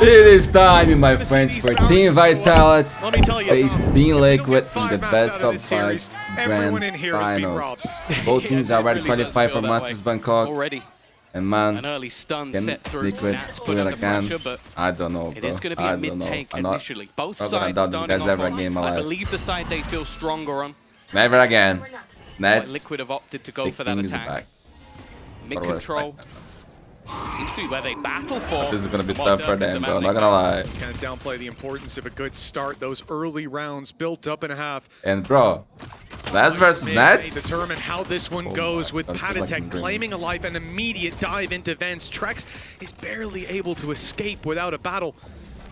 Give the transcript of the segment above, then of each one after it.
It is time, my friends, for Team VALORANT face Team Liquid in the best of 5 grand finals. Both teams are already qualified for Masters Bangkok. And man, can Liquid do it again? I don't know, bro. I don't know. I'm not gonna doubt these guys ever again in my life. I believe the side they feel stronger on. Never again. Nets. Liquid have opted to go for that attack. Mid control. Seems to be where they battle for. This is gonna be tough for them, bro. Not gonna lie. Can't downplay the importance of a good start. Those early rounds built up in a half. And bro, Nets versus Nets. Determine how this one goes with Patatek claiming a life and immediate dive into Vents. Trex is barely able to escape without a battle.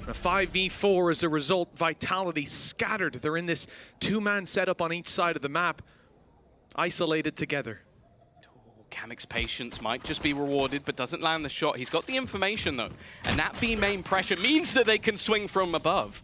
A 5v4 as a result. Vitality scattered. They're in this two-man setup on each side of the map, isolated together. Kamek's patience might just be rewarded, but doesn't land the shot. He's got the information, though. And that B main pressure means that they can swing from above.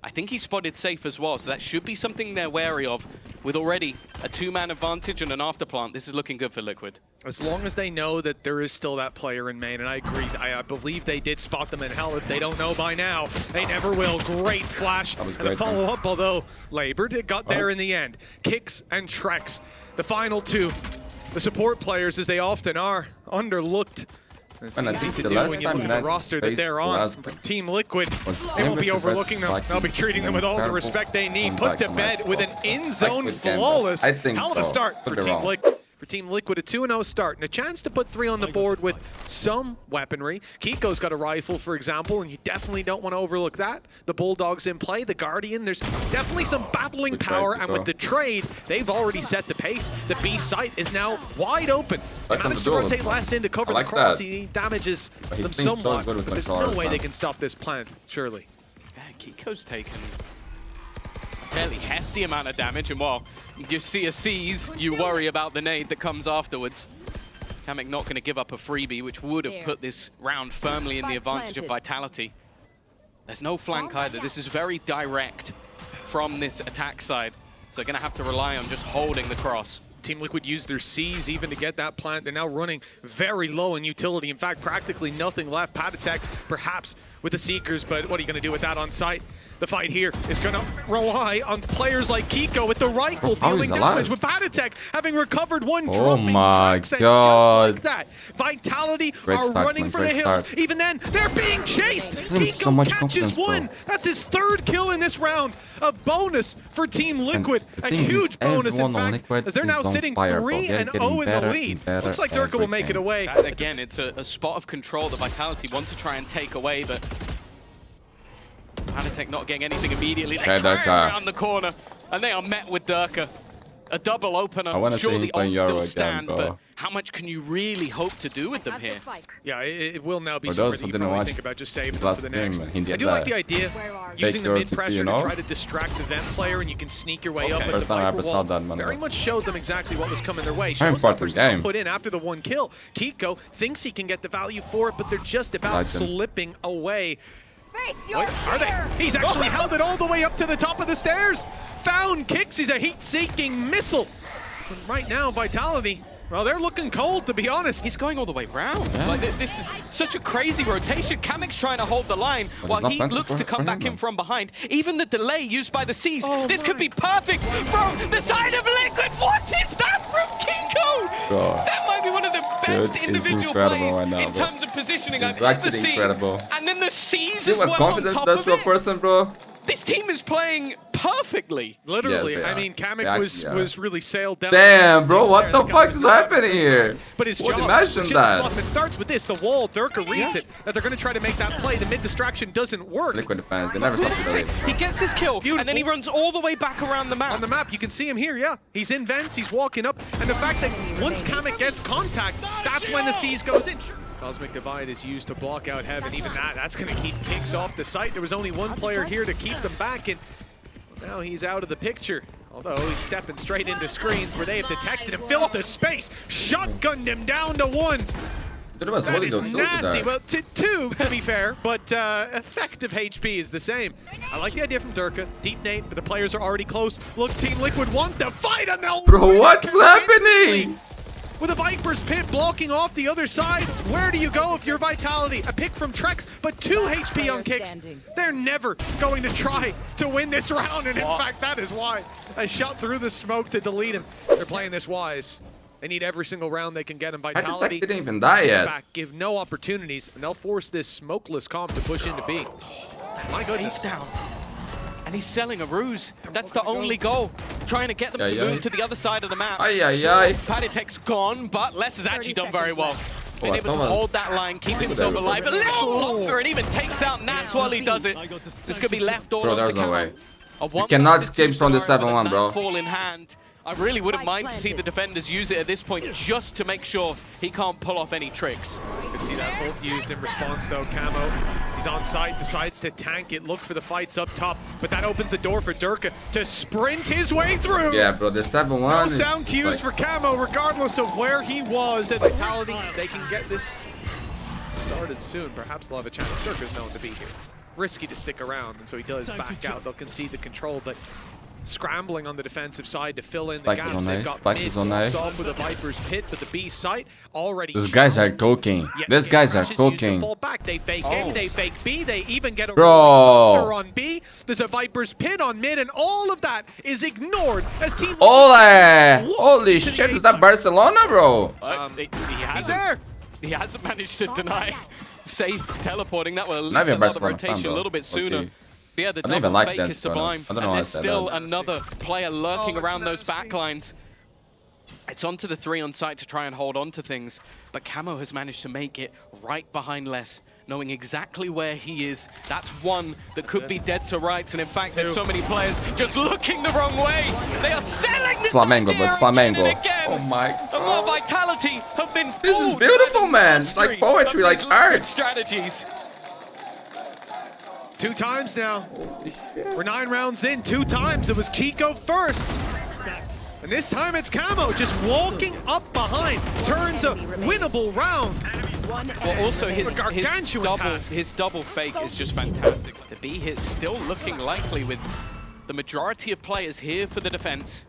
I think he spotted safe as well, so that should be something they're wary of. With already a two-man advantage and an afterplant, this is looking good for Liquid. As long as they know that there is still that player in main, and I agree, I believe they did spot them in hell. If they don't know by now, they never will. Great flash and a follow-up, although labored, got there in the end. Kicks and Trex, the final two. The support players, as they often are, underlooked. It's easy to do when you look at the roster that they're on. Team Liquid, they won't be overlooking them. They'll be treating them with all the respect they need. Put to bed with an in-zone flawless. Hell of a start for Team Liquid. For Team Liquid, a 2-0 start and a chance to put 3 on the board with some weaponry. Kiko's got a rifle, for example, and you definitely don't want to overlook that. The Bulldog's in play, the Guardian, there's definitely some battling power, and with the trade, they've already set the pace. The B site is now wide open. They managed to rotate last in to cover the cross. He damages them somewhat, but there's no way they can stop this plant, surely. Yeah, Kiko's taken fairly hefty amount of damage, and while you see a seize, you worry about the nade that comes afterwards. Kamek not going to give up a freebie, which would have put this round firmly in the advantage of Vitality. There's no flank either. This is very direct from this attack side, so they're going to have to rely on just holding the cross. Team Liquid used their C's even to get that plant. They're now running very low in utility. In fact, practically nothing left. Patatek perhaps with the Seekers, but what are you going to do with that on site? The fight here is going to rely on players like Kiko with the rifle dealing damage, with Patatek having recovered one drop. Oh my god. Just like that, Vitality are running for the hills. Even then, they're being chased. Kiko catches one. That's his 3rd kill in this round. A bonus for Team Liquid. A huge bonus, in fact, as they're now sitting 3-0 in the lead. Looks like Durka will make it away. Again, it's a spot of control that Vitality want to try and take away, but Patatek not getting anything immediately. They climb around the corner, and they are met with Durka. A double opener. Surely on still stand, but how much can you really hope to do with them here? Yeah, it will now be something that you probably think about just saving them for the next. I do like the idea, using the mid-pressure to try to distract the vent player, and you can sneak your way up. First time I ever saw that, man. Very much showed them exactly what was coming their way. Showstoppers put in after the 1 kill. Kiko thinks he can get the value for it, but they're just about slipping away. What are they? He's actually held it all the way up to the top of the stairs. Found kicks. He's a heat-seeking missile. But right now, Vitality, well, they're looking cold, to be honest. He's going all the way round. Yeah. Like, this is such a crazy rotation. Kamek's trying to hold the line while he looks to come back in from behind. Even the delay used by the C's. This could be perfect from the side of Liquid. What is that from Kiko? God. That might be one of the best individual plays right now, in terms of positioning I've ever seen. Incredible. And then the C's See what confidence does to a person, bro? This team is playing perfectly. Literally, yes, I mean, Kamek was really sailed down. Damn, bro, what the fuck is happening here? But his job, imagine that. It starts with this, the wall. Durka reads it, that they're going to try to make that play. The mid-distraction doesn't work. Liquid fans, they never stop it. He gets his kill, and then he runs all the way back around the map. On the map, you can see him here, yeah. He's in vents, he's walking up, and the fact that once Kamek gets contact, that's when the C's goes in. Cosmic Divide is used to block out Heaven. Even that's going to keep Kicks off the site. There was only one player here to keep them back, and now he's out of the picture. Although he's stepping straight into screens where they have detected him. Fill up the space. Shotgunned him down to 1. That is nasty. Well, 2 to be fair, but effective HP is the same. I like the idea from Durka. Deep nade, but the players are already close. Look, Team Liquid want the fight, and they'll Bro, what's happening? with a Viper's Pit blocking off the other side. Where do you go if you're Vitality? A pick from Trex, but 2 HP on Kicks. They're never going to try to win this round, and in fact, that is why. A shot through the smoke to delete him. They're playing this wise. They need every single round they can get him. Vitality didn't even die yet. Back, give no opportunities, and they'll force this smokeless comp to push into B. My goodness. He's down. And he's selling a ruse. That's the only goal. Trying to get them to move to the other side of the map. Paditek's gone, but Les has actually done very well. Been able to hold that line, keep himself alive a little longer, and even takes out Nats while he does it. It's going to be left all there's no way. You cannot escape from the 7-1, bro. Fall in hand. I really wouldn't mind to see the defenders use it at this point just to make sure he can't pull off any tricks. You can see that ult used in response though. Camo, he's on site, decides to tank it, look for the fights up top, but that opens the door for Durka to sprint his way through. Yeah, bro, the 7-1 no sound cues for Camo, regardless of where he was. At Vitality, they can get this started soon. Perhaps they'll have a chance. Durka's known to be here. Risky to stick around, and so he does back out. They'll concede the control, but scrambling on the defensive side to fill in the gaps. They've got mid off with a Viper's Pit, but the B site already. These guys are cooking. These guys are cooking. Fall back. They fake A, they fake B, they even get a bro on B. There's a Viper's Pit on mid, and all of that is ignored as Team. Holy shit, is that Barcelona, bro? He's there. He hasn't managed to deny safe teleporting. That will leave another rotation a little bit sooner. Okay. Yeah, the I don't even like fake that. is sublime. I don't know and there's why I said still that. another player lurking around those backlines. It's onto the 3 on site to try and hold on to things, but Camo has managed to make it right behind Les, knowing exactly where he is. That's one that could be dead to rights, and in fact, there's so many players just looking the wrong way. They are selling this Flamengo, but it's Flamengo. Again. Oh my God. And more Vitality have been This is beautiful, man. It's like poetry, like art. Strategies. 2 times now. We're 9 rounds in. 2 times. It was Kiko first. And this time it's Camo just walking up behind. Turns a winnable round. Well, also his double fake is just fantastic. The B hit still looking likely with the majority of players here for the defense.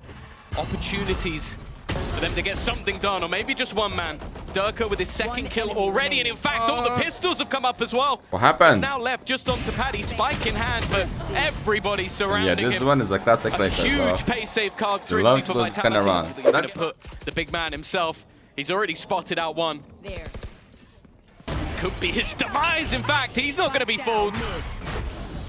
Opportunities for them to get something done, or maybe just one man. Durka with his 2nd kill already, and in fact, all the pistols have come up as well. What happened? It's now left just onto Paddy, spike in hand, but everybody surrounding him. Yeah, this one is a classic like that, bro. Huge pace save card through for Vitality. Kind of run. He's going to put the big man himself. He's already spotted out one. There. Could be his demise, in fact. He's not going to be fooled.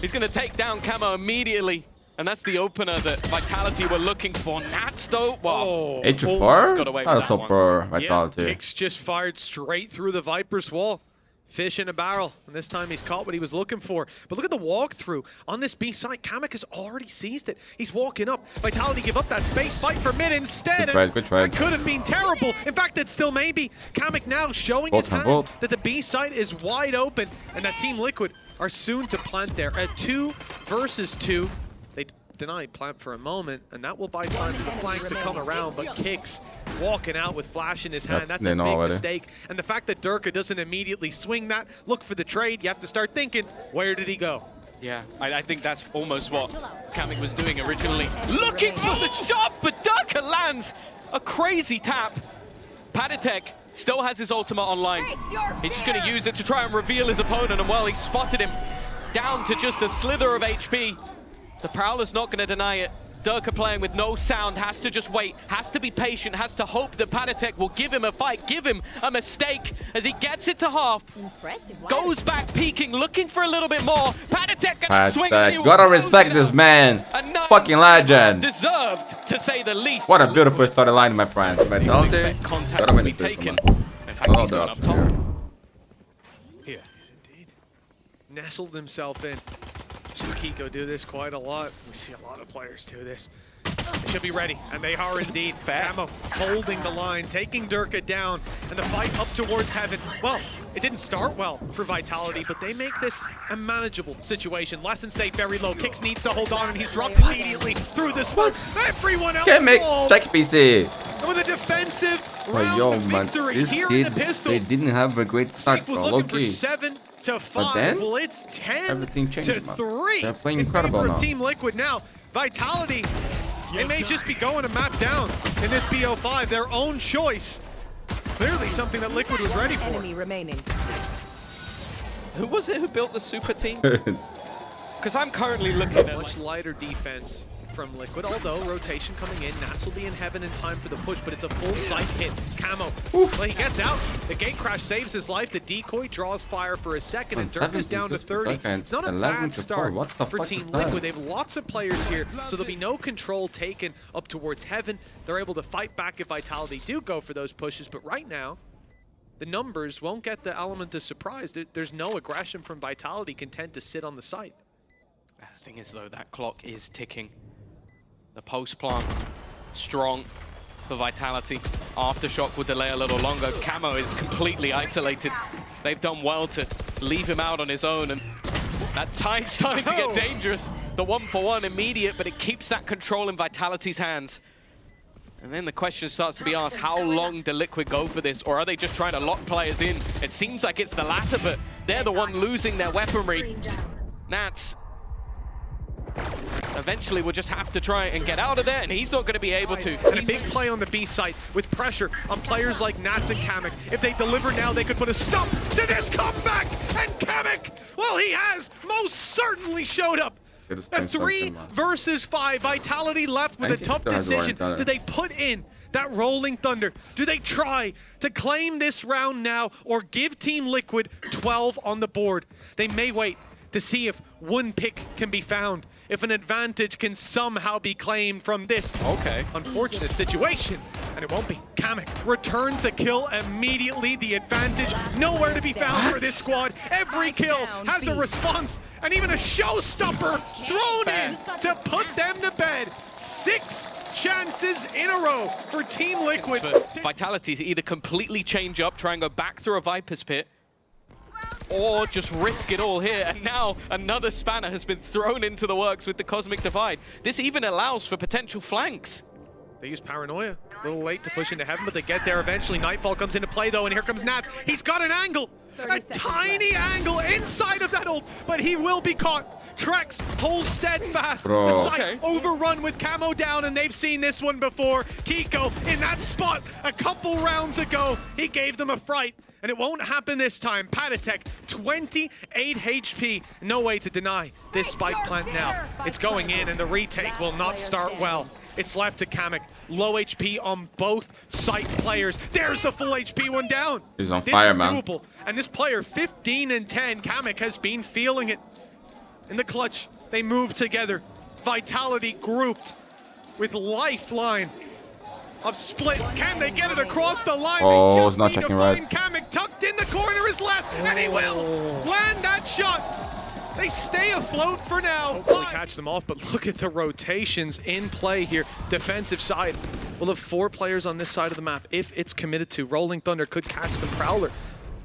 He's going to take down Camo immediately. And that's the opener that Vitality were looking for. Nats, though, wow. 8-4? That was so for Vitality. Yeah, Kicks just fired straight through the Viper's wall. Fish in a barrel. And this time he's caught what he was looking for. But look at the walkthrough. On this B side, Kamek has already seized it. He's walking up. Vitality give up that space. Fight for mid instead. Good try. That could have been terrible. In fact, it still may be. Kamek now showing his hand that the B side is wide open. And that Team Liquid are soon to plant there. At 2 versus 2. They denied plant for a moment, and that will buy time for the flank to come around, but Kicks walking out with flash in his hand. That's a big mistake. And the fact that Durka doesn't immediately swing that, look for the trade, you have to start thinking, where did he go? Yeah, I think that's almost what Kamek was doing originally. Looking for the shot, but Durka lands a crazy tap. Paditek still has his ultimate online. He's just going to use it to try and reveal his opponent, and well, he spotted him down to just a slither of HP. The Prowler's not going to deny it. Durka playing with no sound, has to just wait, has to be patient, has to hope that Paditek will give him a fight, give him a mistake as he gets it to half. Goes back peeking, looking for a little bit more. Paditek gonna swing. Gotta respect this man. Fucking legend. Deserved, to say the least. What a beautiful storyline, my friend. Vitality. Contact will be taken. In fact, he's going up top. Yeah, indeed. Nestled himself in. See Kiko do this quite a lot. We see a lot of players do this. They should be ready, and they are indeed. Camo holding the line, taking Durka down, and the fight up towards heaven. Well, it didn't start well for Vitality, but they make this a manageable situation. Lesson safe, very low. Kicks needs to hold on, and he's dropped immediately through the smoke. Everyone else falls. Check PC. And with a defensive round of victory here in the pistol. They didn't have a great start, bro. Looking for 7 to 5. Then, well, it's 10 everything changed, to 3. They're playing incredible now. Team Liquid now. Vitality, they may just be going to map down in this BO5, their own choice. Clearly something that Liquid was ready for. Enemy remaining. Who was it who built the super team? Because I'm currently looking at Much lighter defense from Liquid, although rotation coming in. Nats will be in heaven in time for the push, but it's a full sight hit. Camo, well, he gets out. The gate crash saves his life. The decoy draws fire for a second, and Dirk is down to 30. It's not a bad start for Team Liquid. They have lots of players here, so there'll be no control taken up towards heaven. They're able to fight back if Vitality do go for those pushes, but right now, the numbers won't get the element of surprise. There's no aggression from Vitality, content to sit on the site. The thing is, though, that clock is ticking. The post plant, strong for Vitality. Aftershock will delay a little longer. Camo is completely isolated. They've done well to leave him out on his own, and that time's starting to get dangerous. The 1-for-1 immediate, but it keeps that control in Vitality's hands. And then the question starts to be asked, how long do Liquid go for this? Or are they just trying to lock players in? It seems like it's the latter, but they're the one losing their weaponry. Nats eventually will just have to try and get out of there, and he's not going to be able to. And a big play on the B site with pressure on players like Nats and Kamek. If they deliver now, they could put a stop to this comeback. And Kamek, well, he has most certainly showed up. A 3 versus 5. Vitality left with a tough decision. Do they put in that Rolling Thunder? Do they try to claim this round now, or give Team Liquid 12 on the board? They may wait to see if one pick can be found, if an advantage can somehow be claimed from this unfortunate situation. And it won't be. Kamek returns the kill immediately. The advantage nowhere to be found for this squad. Every kill has a response, and even a showstopper thrown in to put them to bed. 6 chances in a row for Team Liquid. Vitality to either completely change up, try and go back through a Viper's pit, or just risk it all here. And now another spanner has been thrown into the works with the Cosmic Divide. This even allows for potential flanks. They use Paranoia. A little late to push into heaven, but they get there eventually. Nightfall comes into play, though, and here comes Nats. He's got an angle. A tiny angle inside of that ult, but he will be caught. Trex holds steadfast. The site overrun with Camo down, and they've seen this one before. Kiko in that spot a couple rounds ago. He gave them a fright, and it won't happen this time. Patatek, 28 HP. No way to deny this spike plant now. It's going in, and the retake will not start well. It's left to Kamek. Low HP on both site players. There's the full HP one down. He's on fire, man. Doable. And this player, 15 and 10, Kamek has been feeling it. In the clutch, they move together. Vitality grouped with lifeline of split. Can they get it across the line? Oh, it's not checking right. Kamek tucked in the corner is last, and he will land that shot. They stay afloat for now. Hopefully catch them off, but look at the rotations in play here. Defensive side. We'll have 4 players on this side of the map if it's committed to. Rolling Thunder could catch them. Prowler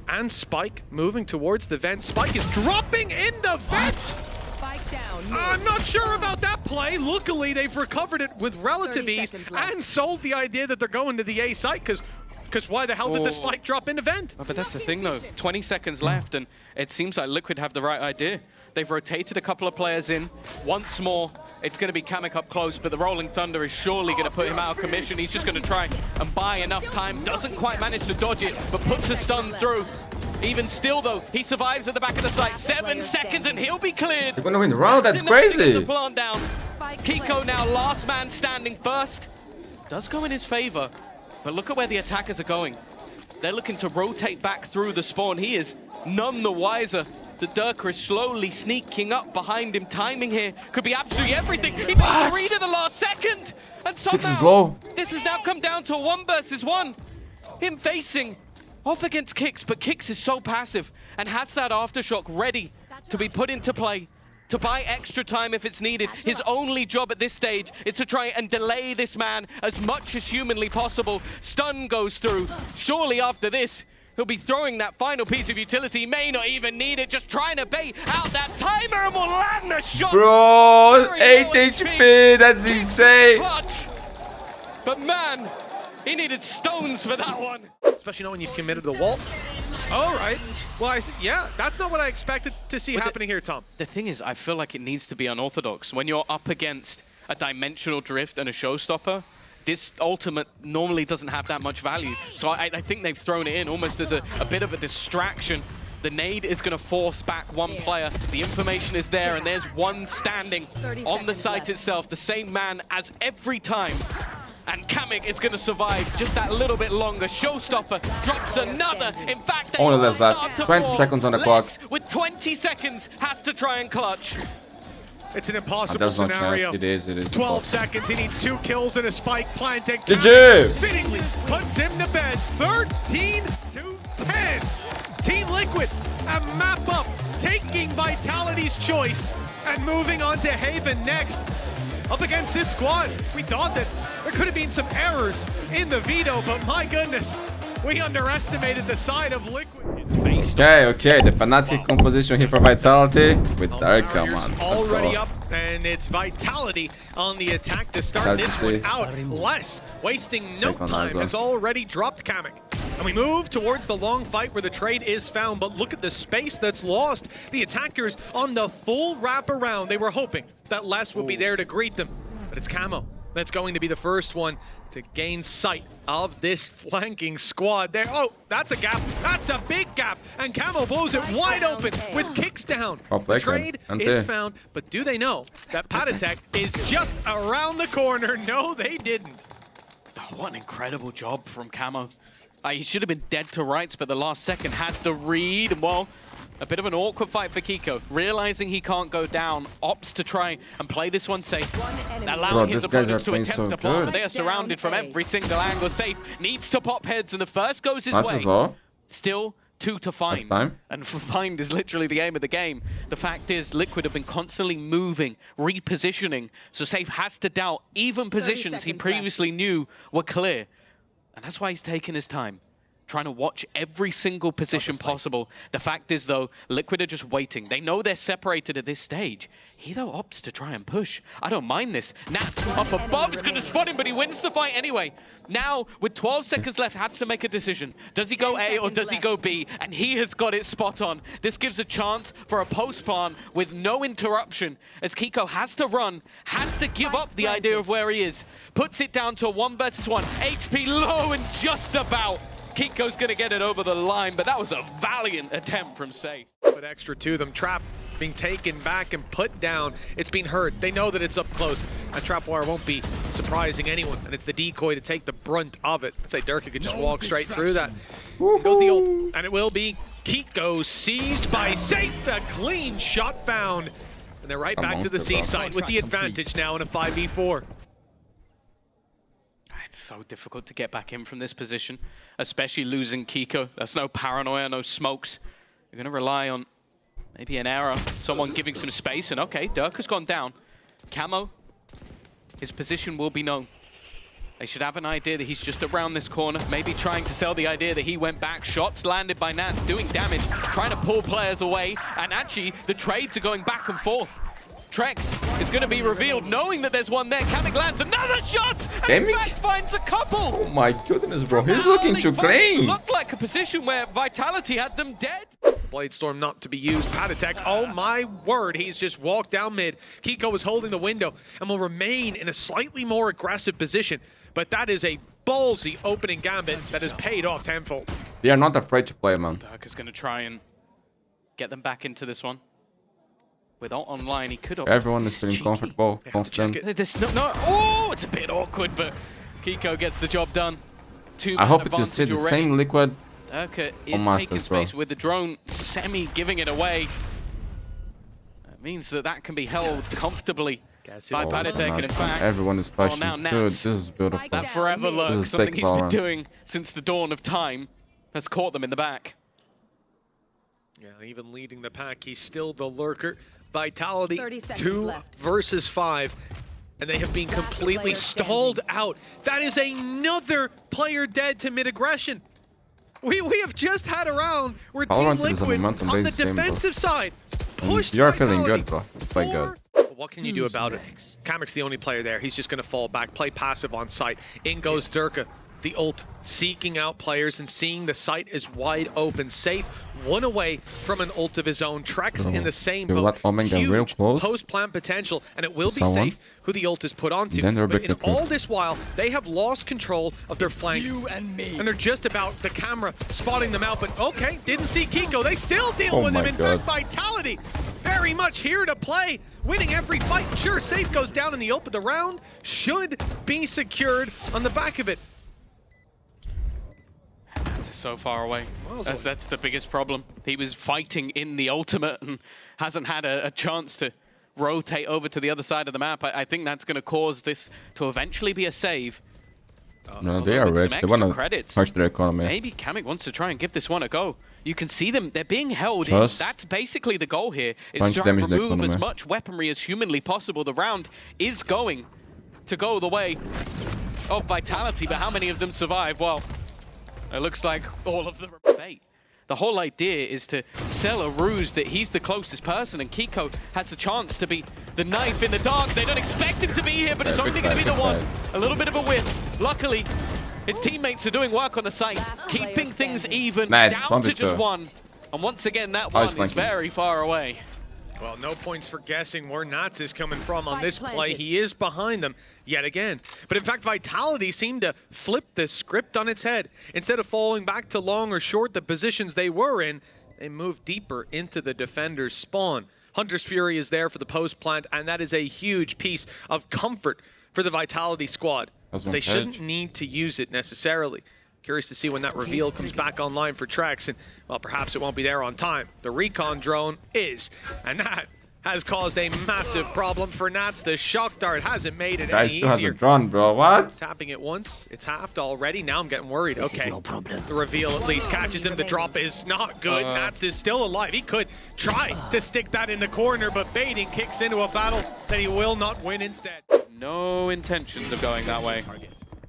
and Spike moving towards the vent. Spike is dropping in the vent. Spike down. I'm not sure about that play. Luckily, they've recovered it with relative ease and sold the idea that they're going to the A site, because why the hell did the Spike drop in the vent? Oh, but that's the thing, though. 20 seconds left, and it seems like Liquid have the right idea. They've rotated a couple of players in. Once more, it's going to be Kamek up close, but the Rolling Thunder is surely going to put him out of commission. He's just going to try and buy enough time. Doesn't quite manage to dodge it, but puts a stun through. Even still, though, he survives at the back of the site. 7 seconds, and he'll be cleared. They're going to win the round. That's crazy. The plant down. Kiko now last man standing first. Does go in his favor, but look at where the attackers are going. They're looking to rotate back through the spawn. He is none the wiser. The Durker is slowly sneaking up behind him. Timing here could be absolutely everything. He made 3 to the last second. And somehow this has now come down to a 1 versus 1. Him facing off against Kix, but Kix is so passive and has that aftershock ready to be put into play, to buy extra time if it's needed. His only job at this stage is to try and delay this man as much as humanly possible. Stun goes through. Surely after this, he'll be throwing that final piece of utility. May not even need it, just trying to bait out that timer and will land the shot. Bro, 8 HP, that's insane. Clutch. But man, he needed stones for that one. Especially knowing you've committed to the wall. All right. Well, yeah, that's not what I expected to see happening here, Tom. The thing is, I feel like it needs to be unorthodox. When you're up against a dimensional drift and a showstopper, this ultimate normally doesn't have that much value. So I think they've thrown it in almost as a bit of a distraction. The nade is going to force back one player. The information is there, and there's one standing on the site itself, the same man as every time. And Kamik is going to survive just that little bit longer. Showstopper drops another. In fact, only less left. 20 seconds on the clock. With 20 seconds, has to try and clutch. It's an impossible scenario. It is 12 seconds. He needs 2 kills and a spike planting. GG! Fittingly puts him to bed. 13-10. Team Liquid, a map up, taking Vitality's choice and moving on to Haven next. Up against this squad, we thought that there could have been some errors in the veto, but my goodness, we underestimated the side of Liquid. Okay, the Fnatic composition here for Vitality with Darka, man. Already up, and it's Vitality on the attack to start this one out. Less, wasting no time, has already dropped Kamik. And we move towards the long fight where the trade is found, but look at the space that's lost. The attackers on the full wraparound. They were hoping that Les would be there to greet them, but it's Camo that's going to be the first one to gain sight of this flanking squad there. Oh, that's a gap. That's a big gap. And Camo blows it wide open with kicks down. The trade is found, but do they know that Patatek is just around the corner? No, they didn't. Oh, what an incredible job from Camo. He should have been dead to rights, but the last second had the read. Well, a bit of an awkward fight for Kiko. Realizing he can't go down, opts to try and play this one safe. Allowing his opponents to attempt to plant, but they are surrounded from every single angle. Safe needs to pop heads, and the first goes his way. Still 2 to find. And find is literally the aim of the game. The fact is, Liquid have been constantly moving, repositioning, so Safe has to doubt even positions he previously knew were clear. And that's why he's taking his time, trying to watch every single position possible. The fact is, though, Liquid are just waiting. They know they're separated at this stage. He, though, opts to try and push. I don't mind this. Nats up above is going to spot him, but he wins the fight anyway. Now, with 12 seconds left, has to make a decision. Does he go A or does he go B? And he has got it spot on. This gives a chance for a post plant with no interruption, as Kiko has to run, has to give up the idea of where he is. Puts it down to a 1 versus 1. HP low and just about. Kiko's going to get it over the line, but that was a valiant attempt from Safe. But extra to them. Trap being taken back and put down. It's been heard. They know that it's up close. That trap wire won't be surprising anyone, and it's the decoy to take the brunt of it. I'd say Durka could just walk straight through that. Here goes the ult, and it will be Kiko seized by Safe. A clean shot found. And they're right back to the seaside with the advantage now in a 5v4. It's so difficult to get back in from this position, especially losing Kiko. There's no paranoia, no smokes. You're going to rely on maybe an error, someone giving some space, and okay, Dirk has gone down. Camo, his position will be known. They should have an idea that he's just around this corner, maybe trying to sell the idea that he went back. Shots landed by Nats, doing damage, trying to pull players away, and actually the trades are going back and forth. Trex is going to be revealed, knowing that there's one there. Kamik lands another shot, and in fact finds a couple. Oh my goodness, bro. He's looking to clean. Looked like a position where Vitality had them dead. Bladestorm not to be used. Patatek, oh my word, he's just walked down mid. Kiko is holding the window and will remain in a slightly more aggressive position. But that is a ballsy opening gambit that has paid off tenfold. They are not afraid to play, man. Dirk is going to try and get them back into this one. Without online, he could have. Everyone is feeling comfortable, confident. There's no, oh, it's a bit awkward, but Kiko gets the job done. I hope that you see the same Liquid Durka is taking space with the drone semi giving it away. That means that can be held comfortably by Patatek, and in fact, everyone is pushing. Dude, this is beautiful. That forever look, something he's been doing since the dawn of time, has caught them in the back. Yeah, even leading the pack, he's still the lurker. Vitality 2 versus 5, and they have been completely stalled out. That is another player dead to mid-aggression. We have just had a round where Team Liquid on the defensive side pushed You're feeling good, bro. You play good. But what can you do about it? Kamik's the only player there. He's just going to fall back, play passive on site. In goes Durka. the ult, seeking out players and seeing the site is wide open. Safe, one away from an ult of his own. Trex in the same boat. Huge post-plant potential, and it will be Safe who the ult is put onto. But in all this while, they have lost control of their flank. And they're just about the camera spotting them out. But okay, didn't see Kiko. They still deal with him. In fact, Vitality very much here to play, winning every fight. Sure, Safe goes down in the ult, but the round should be secured on the back of it. That's so far away. That's the biggest problem. He was fighting in the ultimate and hasn't had a chance to rotate over to the other side of the map. I think that's going to cause this to eventually be a save. No, they are rich. They want to push their economy. Maybe Kamik wants to try and give this one a go. You can see them. They're being held in. That's basically the goal here. Is to try and remove as much weaponry as humanly possible. The round is going to go the way of Vitality, but how many of them survive? Well, it looks like all of them are fate. The whole idea is to sell a ruse that he's the closest person, and Kiko has the chance to be the knife in the dark. They don't expect him to be here, but it's only going to be the one. A little bit of a whiff. Luckily, his teammates are doing work on the site, keeping things even, down to just one. And once again, that one is very far away. Well, no points for guessing where Nats is coming from on this play. He is behind them yet again. But in fact, Vitality seemed to flip the script on its head. Instead of falling back to long or short the positions they were in, they moved deeper into the defender's spawn. Hunter's Fury is there for the post plant, and that is a huge piece of comfort for the Vitality squad. They shouldn't need to use it necessarily. Curious to see when that reveal comes back online for Trex, and well, perhaps it won't be there on time. The recon drone is, and that has caused a massive problem for Nats. The shock dart hasn't made it any easier. Has a drone, bro. What? Tapping it once, it's halved already. Now I'm getting worried. Okay, the reveal at least catches him. The drop is not good. Nats is still alive. He could try to stick that in the corner, but baiting kicks into a battle that he will not win instead. No intentions of going that way.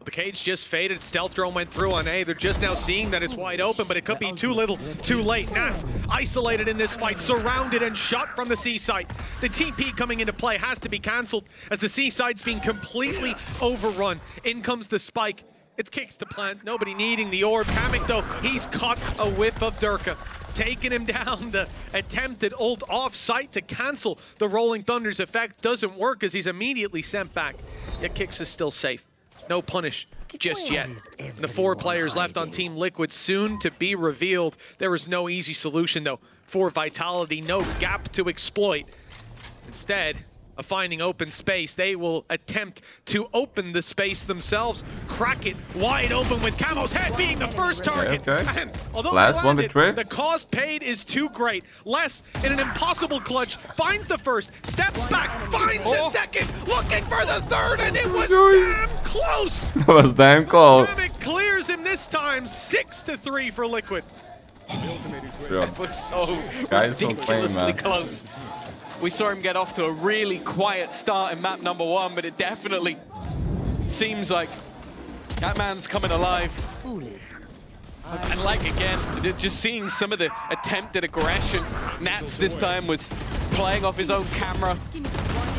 The cage just faded. Stealth drone went through on A. They're just now seeing that it's wide open, but it could be too little, too late. Nats isolated in this fight, surrounded and shot from the C site. The TP coming into play has to be cancelled as the C site's being completely overrun. In comes the spike. It's kicks to plant. Nobody needing the orb. Kamik, though, he's caught a whiff of Durka. Taking him down. The attempted ult off site to cancel the Rolling Thunder's effect doesn't work as he's immediately sent back. Yet Kicks is still safe. No punish just yet. And the 4 players left on Team Liquid soon to be revealed. There is no easy solution, though, for Vitality. No gap to exploit. Instead of finding open space, they will attempt to open the space themselves. Crack it wide open with Camo's head being the first target. And although the cost paid is too great, Les, in an impossible clutch, finds the first, steps back, finds the second, looking for the third, and it was damn close. That was damn close. Kamik clears him this time, 6-3 for Liquid. It was so ridiculously close. We saw him get off to a really quiet start in map number 1, but it definitely seems like that man's coming alive. And like again, just seeing some of the attempted aggression. Nats this time was playing off his own camera,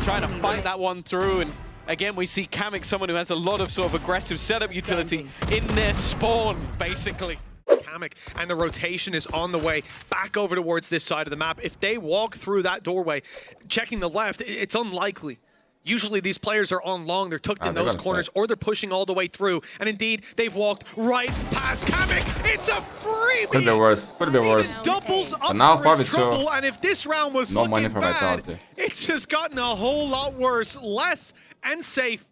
trying to fight that one through. And again, we see Kamik, someone who has a lot of sort of aggressive setup utility in their spawn, basically. Kamik, and the rotation is on the way back over towards this side of the map. If they walk through that doorway, checking the left, it's unlikely. Usually these players are on long, they're tucked in those corners, or they're pushing all the way through. And indeed, they've walked right past Kamik. It's a freebie! Could be worse, could be worse. Doubles up now for his trouble, and if this round was no looking money for bad, Vitality. It's just gotten a whole lot worse. Less and Safe.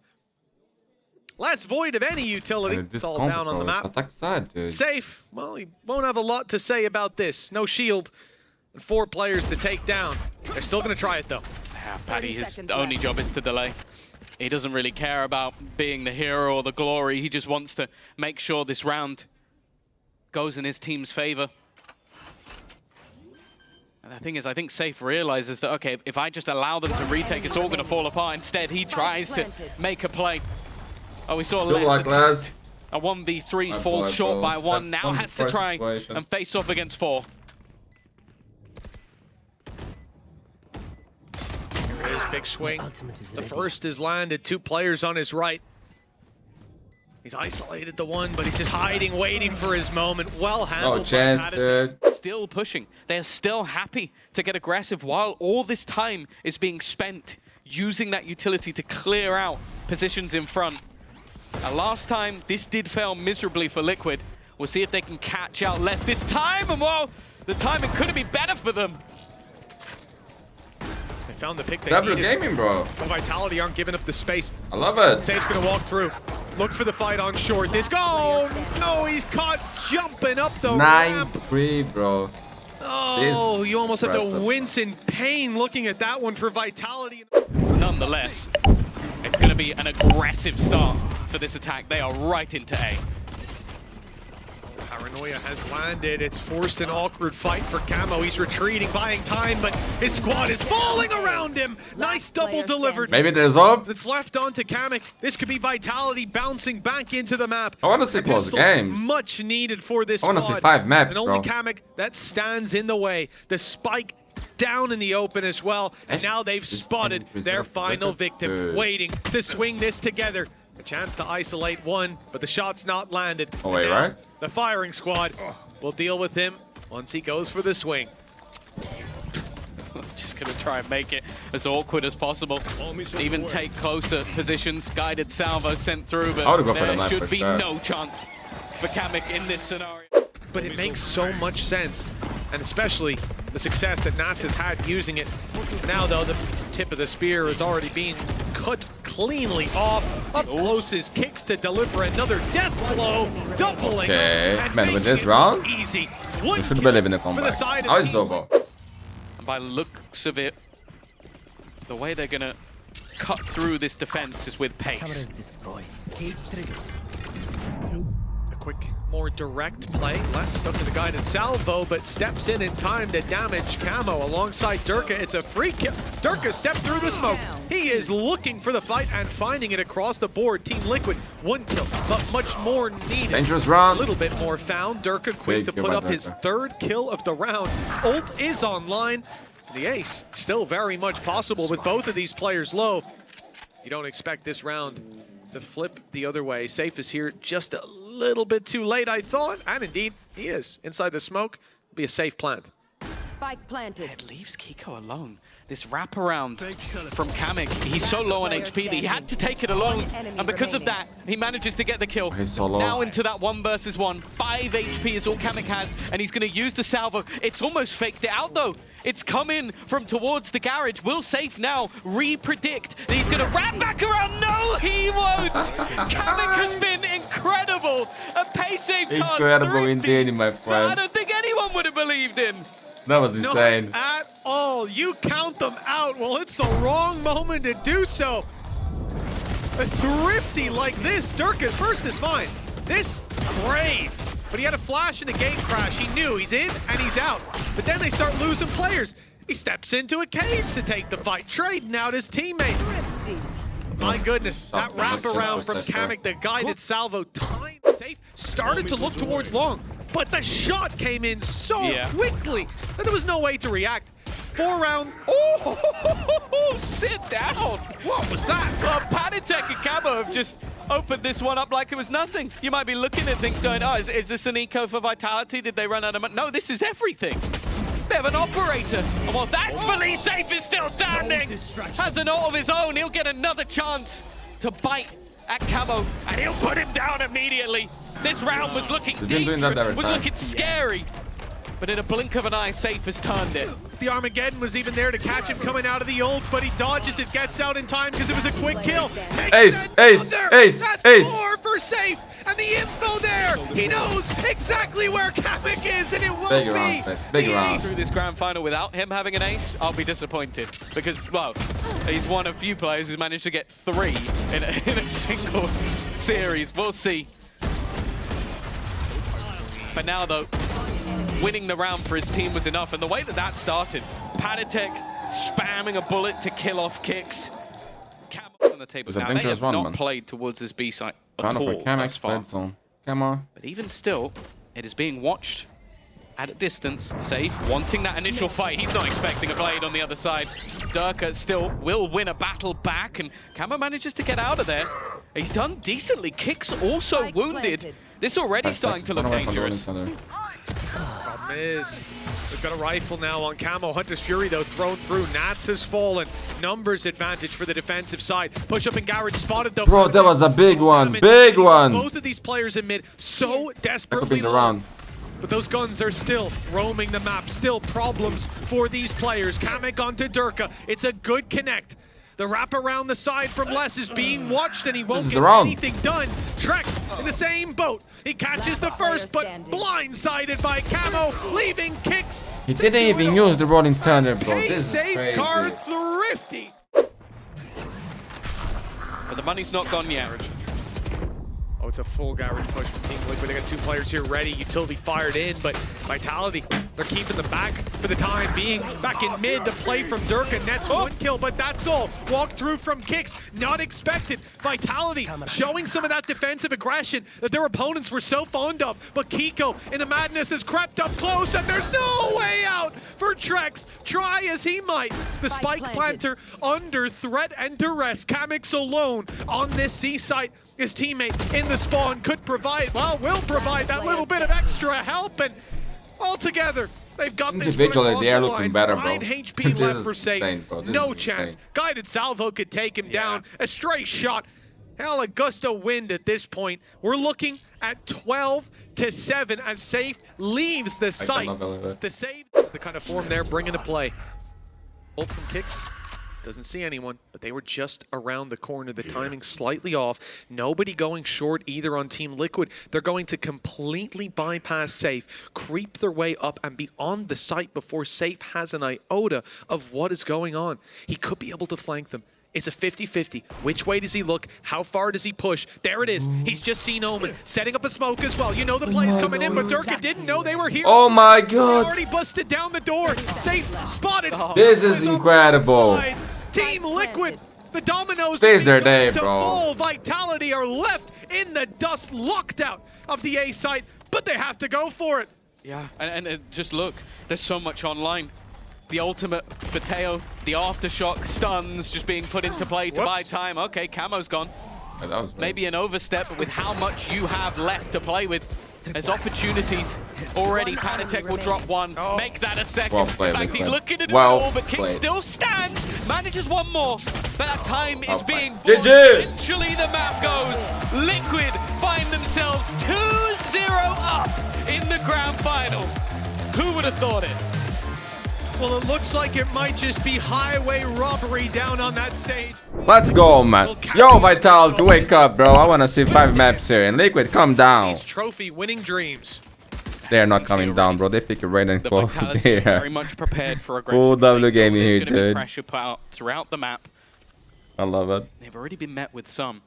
Less void of any utility. It's all down on the map. Safe, well, he won't have a lot to say about this. No shield and 4 players to take down. They're still going to try it, though. Yeah, Paddy, his only job is to delay. He doesn't really care about being the hero or the glory. He just wants to make sure this round goes in his team's favor. And the thing is, I think Safe realizes that, okay, if I just allow them to retake, it's all going to fall apart. Instead, he tries to make a play. Oh, we saw Les. A 1v3 falls short by 1. Now has to try and face off against 4. Here is big swing. The first is landed. 2 players on his right. He's isolated the one, but he's just hiding, waiting for his moment. Well handled. Oh, chance, dude. Still pushing. They're still happy to get aggressive while all this time is being spent using that utility to clear out positions in front. Last time, this did fail miserably for Liquid. We'll see if they can catch out less this time, and well, the timing couldn't be better for them. They found the pick they W needed. gaming, bro. But Vitality aren't giving up the space. I love it. Safe's gonna walk through. Look for the fight on short. This go! No, he's caught jumping up the ramp. 9-3, bro. Oh, This you almost have to impressive. wince in pain looking at that one for Vitality. Nonetheless, it's going to be an aggressive start for this attack. They are right into A. Paranoia has landed. It's forced an awkward fight for Camo. He's retreating, buying time, but his squad is falling around him. Nice double delivered. Maybe there's hope. It's left onto Kamek. This could be Vitality bouncing back into the map. I want to see close Pistols games. Much needed for this I want to squad. see 5 maps, And only bro. Kamek that stands in the way. The spike down in the open as well. And now they've spotted their final victim, waiting to swing this together. A chance to isolate one, but the shot's not landed. Oh, wait, And now right? The firing squad will deal with him once he goes for the swing. Just going to try and make it as awkward as possible. Even take closer positions. Guided salvo sent through, but I would go for the there knife should for be sure. no chance for Kamek in this scenario. But it makes so much sense, and especially the success that Nats has had using it. Now, though, the tip of the spear is already being cut cleanly off. Up close is kicks to deliver another death blow, doubling. Okay, and man, with making this it round, easy. you should believe in the for comeback. the side of How is Team Dogo? And by looks of it, the way they're going to cut through this defense is with pace. A quick, more direct play. Less stuck to the guided salvo, but steps in time to damage Camo alongside Durka. It's a free kill. Durka stepped through the smoke. He is looking for the fight and finding it across the board. Team Liquid, 1 kill, but much more needed. Dangerous A round. little bit more found. Durka quick Big to kill put by up his Durka. 3rd kill of the round. Ult is online. The ace still very much possible with both of these players low. You don't expect this round to flip the other way. Safe is here just a little bit too late, I thought. And indeed, he is. Inside the smoke, be a safe plant. Spike planted. It leaves Kiko alone. This wraparound from Kamek, he's so low on HP that he had to take it alone. And because of that, he manages to get the kill. He's so low. Now into that 1 versus 1. 5 HP is all Kamek has, and he's going to use the salvo. It's almost faked it out, though. It's come in from towards the garage. Will Safe now re-predict that he's going to wrap back around? No, he won't! Kamek has been incredible. A pace save card. Incredible 3 indeed, my I friend. don't think anyone would have believed in. That was insane. Not at all. You count them out. Well, it's the wrong moment to do so. A thrifty like this. Durka's first is fine. This, brave. But he had a flash and a gate crash. He knew he's in and he's out. But then they start losing players. He steps into a cage to take the fight, trading out his teammate. My goodness, that wraparound from Kamek, the guided salvo, time safe, started to look towards long, but the shot came in so quickly that there was no way to react. 4 round. Oh, sit down. What was that? Well, Panitek and Camo have just opened this one up like it was nothing. You might be looking at things going, oh, is this an eco for Vitality? Did they run out of money? No, this is everything. They have an operator. And while that's Believe Safe is still standing. Has an ult of his own. He'll get another chance to bite at Camo, and he'll put him down immediately. This round was looking dangerous, was looking scary. But in a blink of an eye, Safe has turned it. The Armageddon was even there to catch him coming out of the ult, but he dodges it, gets out in time because it was a quick kill. Ace, ace, ace, That's ace. 4 for Safe, and the info there. He knows exactly where Kamek is, and it won't Big be. round, Safe. Big the round. ace. Through this grand final without him having an ace, I'll be disappointed. Because, well, he's one of few players who's managed to get 3 in a single series. We'll see. For now, though, winning the round for his team was enough. And the way that that started, Panitek spamming a bullet to kill off kicks. Camo on the table. It's a Now, they dangerous have one, not man. played towards this B site at Round for all Kamek, thus far. red zone. Come on. But even still, it is being watched at a distance. Safe, wanting that initial fight. He's not expecting a blade on the other side. Durka still will win a battle back, and Camo manages to get out of there. He's done decently. Kicks also wounded. This already starting to look dangerous. Problem is, we've got a rifle now on Camo. Hunter's Fury, though, thrown through. Nats has fallen. Numbers advantage for the defensive side. Push up and Garrett spotted, though. Bro, that was a big one. Big one. Both of these players in mid so desperately low. But those guns are still roaming the map. Still problems for these players. Kamek onto Durka. It's a good connect. The wrap around the side from Les is being watched, and he won't get anything done. Trex in the same boat. He catches the first, but blindsided by Camo, leaving Kicks. He didn't even use the Rolling Thunder, bro. This is crazy. Card thrifty. But the money's not gone yet. Oh, it's a full garage push from Team Liquid. They got 2 players here ready. Utility fired in, but Vitality, they're keeping them back for the time being. Back in mid, the play from Durka. Nets 1 kill, but that's all. Walk through from Kicks, not expected. Vitality showing some of that defensive aggression that their opponents were so fond of. But Kiko in the madness has crept up close, and there's no way out for Trex. Try as he might. The spike planter under threat and duress. Kamix alone on this C site. His teammate in the spawn could provide, well, will provide that little bit of extra help, and altogether, they've got this individually, they are looking better, bro. 5 HP left for Safe. No chance. Guided salvo could take him down. A stray shot. Hell, a gusto wind at this point. We're looking at 12-7 as Safe leaves the site. The save is the kind of form they're bringing to play. Ult from Kicks. Doesn't see anyone, but they were just around the corner. The timing slightly off. Nobody going short either on Team Liquid. They're going to completely bypass Safe, creep their way up, and be on the site before Safe has an iota of what is going on. He could be able to flank them. It's a 50-50. Which way does he look? How far does he push? There it is. He's just seen Omen, setting up a smoke as well. You know the play's coming in, but Durka didn't know they were here. Oh my god. They already busted down the door. Safe spotted. This is incredible. Team Liquid, the dominoes Stays their day, bro. Full Vitality are left in the dust, locked out of the A site, but they have to go for it. Yeah, and just look, there's so much online. The ultimate for Teo, the aftershock stuns just being put into play to buy time. Okay, Camo's gone. Oh, that was maybe an overstep, but with how much you have left to play with, there's opportunities already. Panatek will drop 1, make that a second. Well played, in fact, he's looking at it well all, but King still stands, manages 1 more. But that time is being bought. Eventually the map goes. Liquid find themselves 2-0 up in the grand final. Who would have thought it? Well, it looks like it might just be highway robbery down on that stage. Let's go, man. Yo, Vitality, wake up, bro. I want to see 5 maps here. And Liquid, come down. Trophy winning dreams. They're not coming down, bro. They pick it right and go there. Very much prepared for aggression. Full W game here, dude. Pressure put out throughout the map. I love it. They've already been met with some.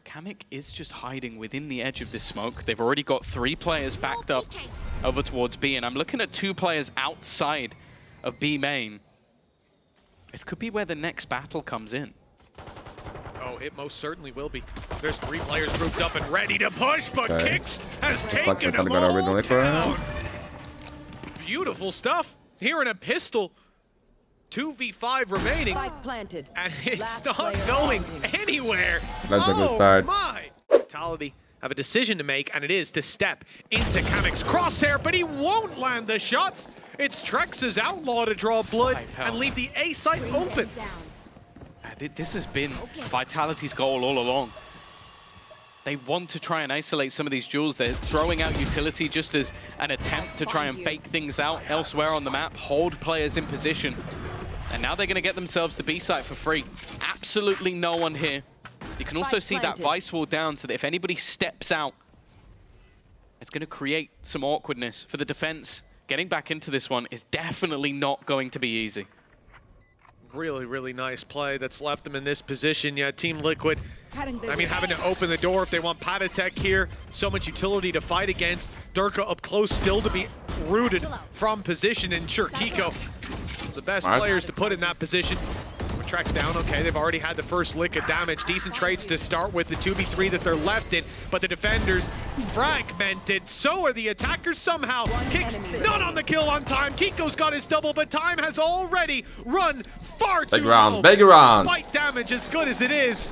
Kamek is just hiding within the edge of this smoke. They've already got 3 players backed up over towards B, and I'm looking at 2 players outside of B main. This could be where the next battle comes in. Oh, it most certainly will be. There's 3 players grouped up and ready to push, but Kicks has taken them all down. Beautiful stuff. Here in a pistol. 2v5 remaining, and it's not going anywhere. That's a good start. My Vitality have a decision to make, and it is to step into Kamek's crosshair, but he won't land the shots. It's Trex's outlaw to draw blood and leave the A site open. This has been Vitality's goal all along. They want to try and isolate some of these duels. They're throwing out utility just as an attempt to try and fake things out elsewhere on the map, hold players in position. And now they're going to get themselves the B site for free. Absolutely no one here. You can also see that Vice wall down so that if anybody steps out, it's going to create some awkwardness for the defense. Getting back into this one is definitely not going to be easy. Really, really nice play that's left them in this position. Yeah, Team Liquid, I mean, having to open the door if they want Patatek here. So much utility to fight against. Durka up close still to be rooted from position. And sure, Kiko, the best players to put in that position. Tracks down, okay, they've already had the first lick of damage. Decent trades to start with, the 2v3 that they're left in, but the defenders fragmented. So are the attackers somehow. Kicks not on the kill on time. Kiko's got his double, but time has already run far too low. Big round. Despite damage as good as it is.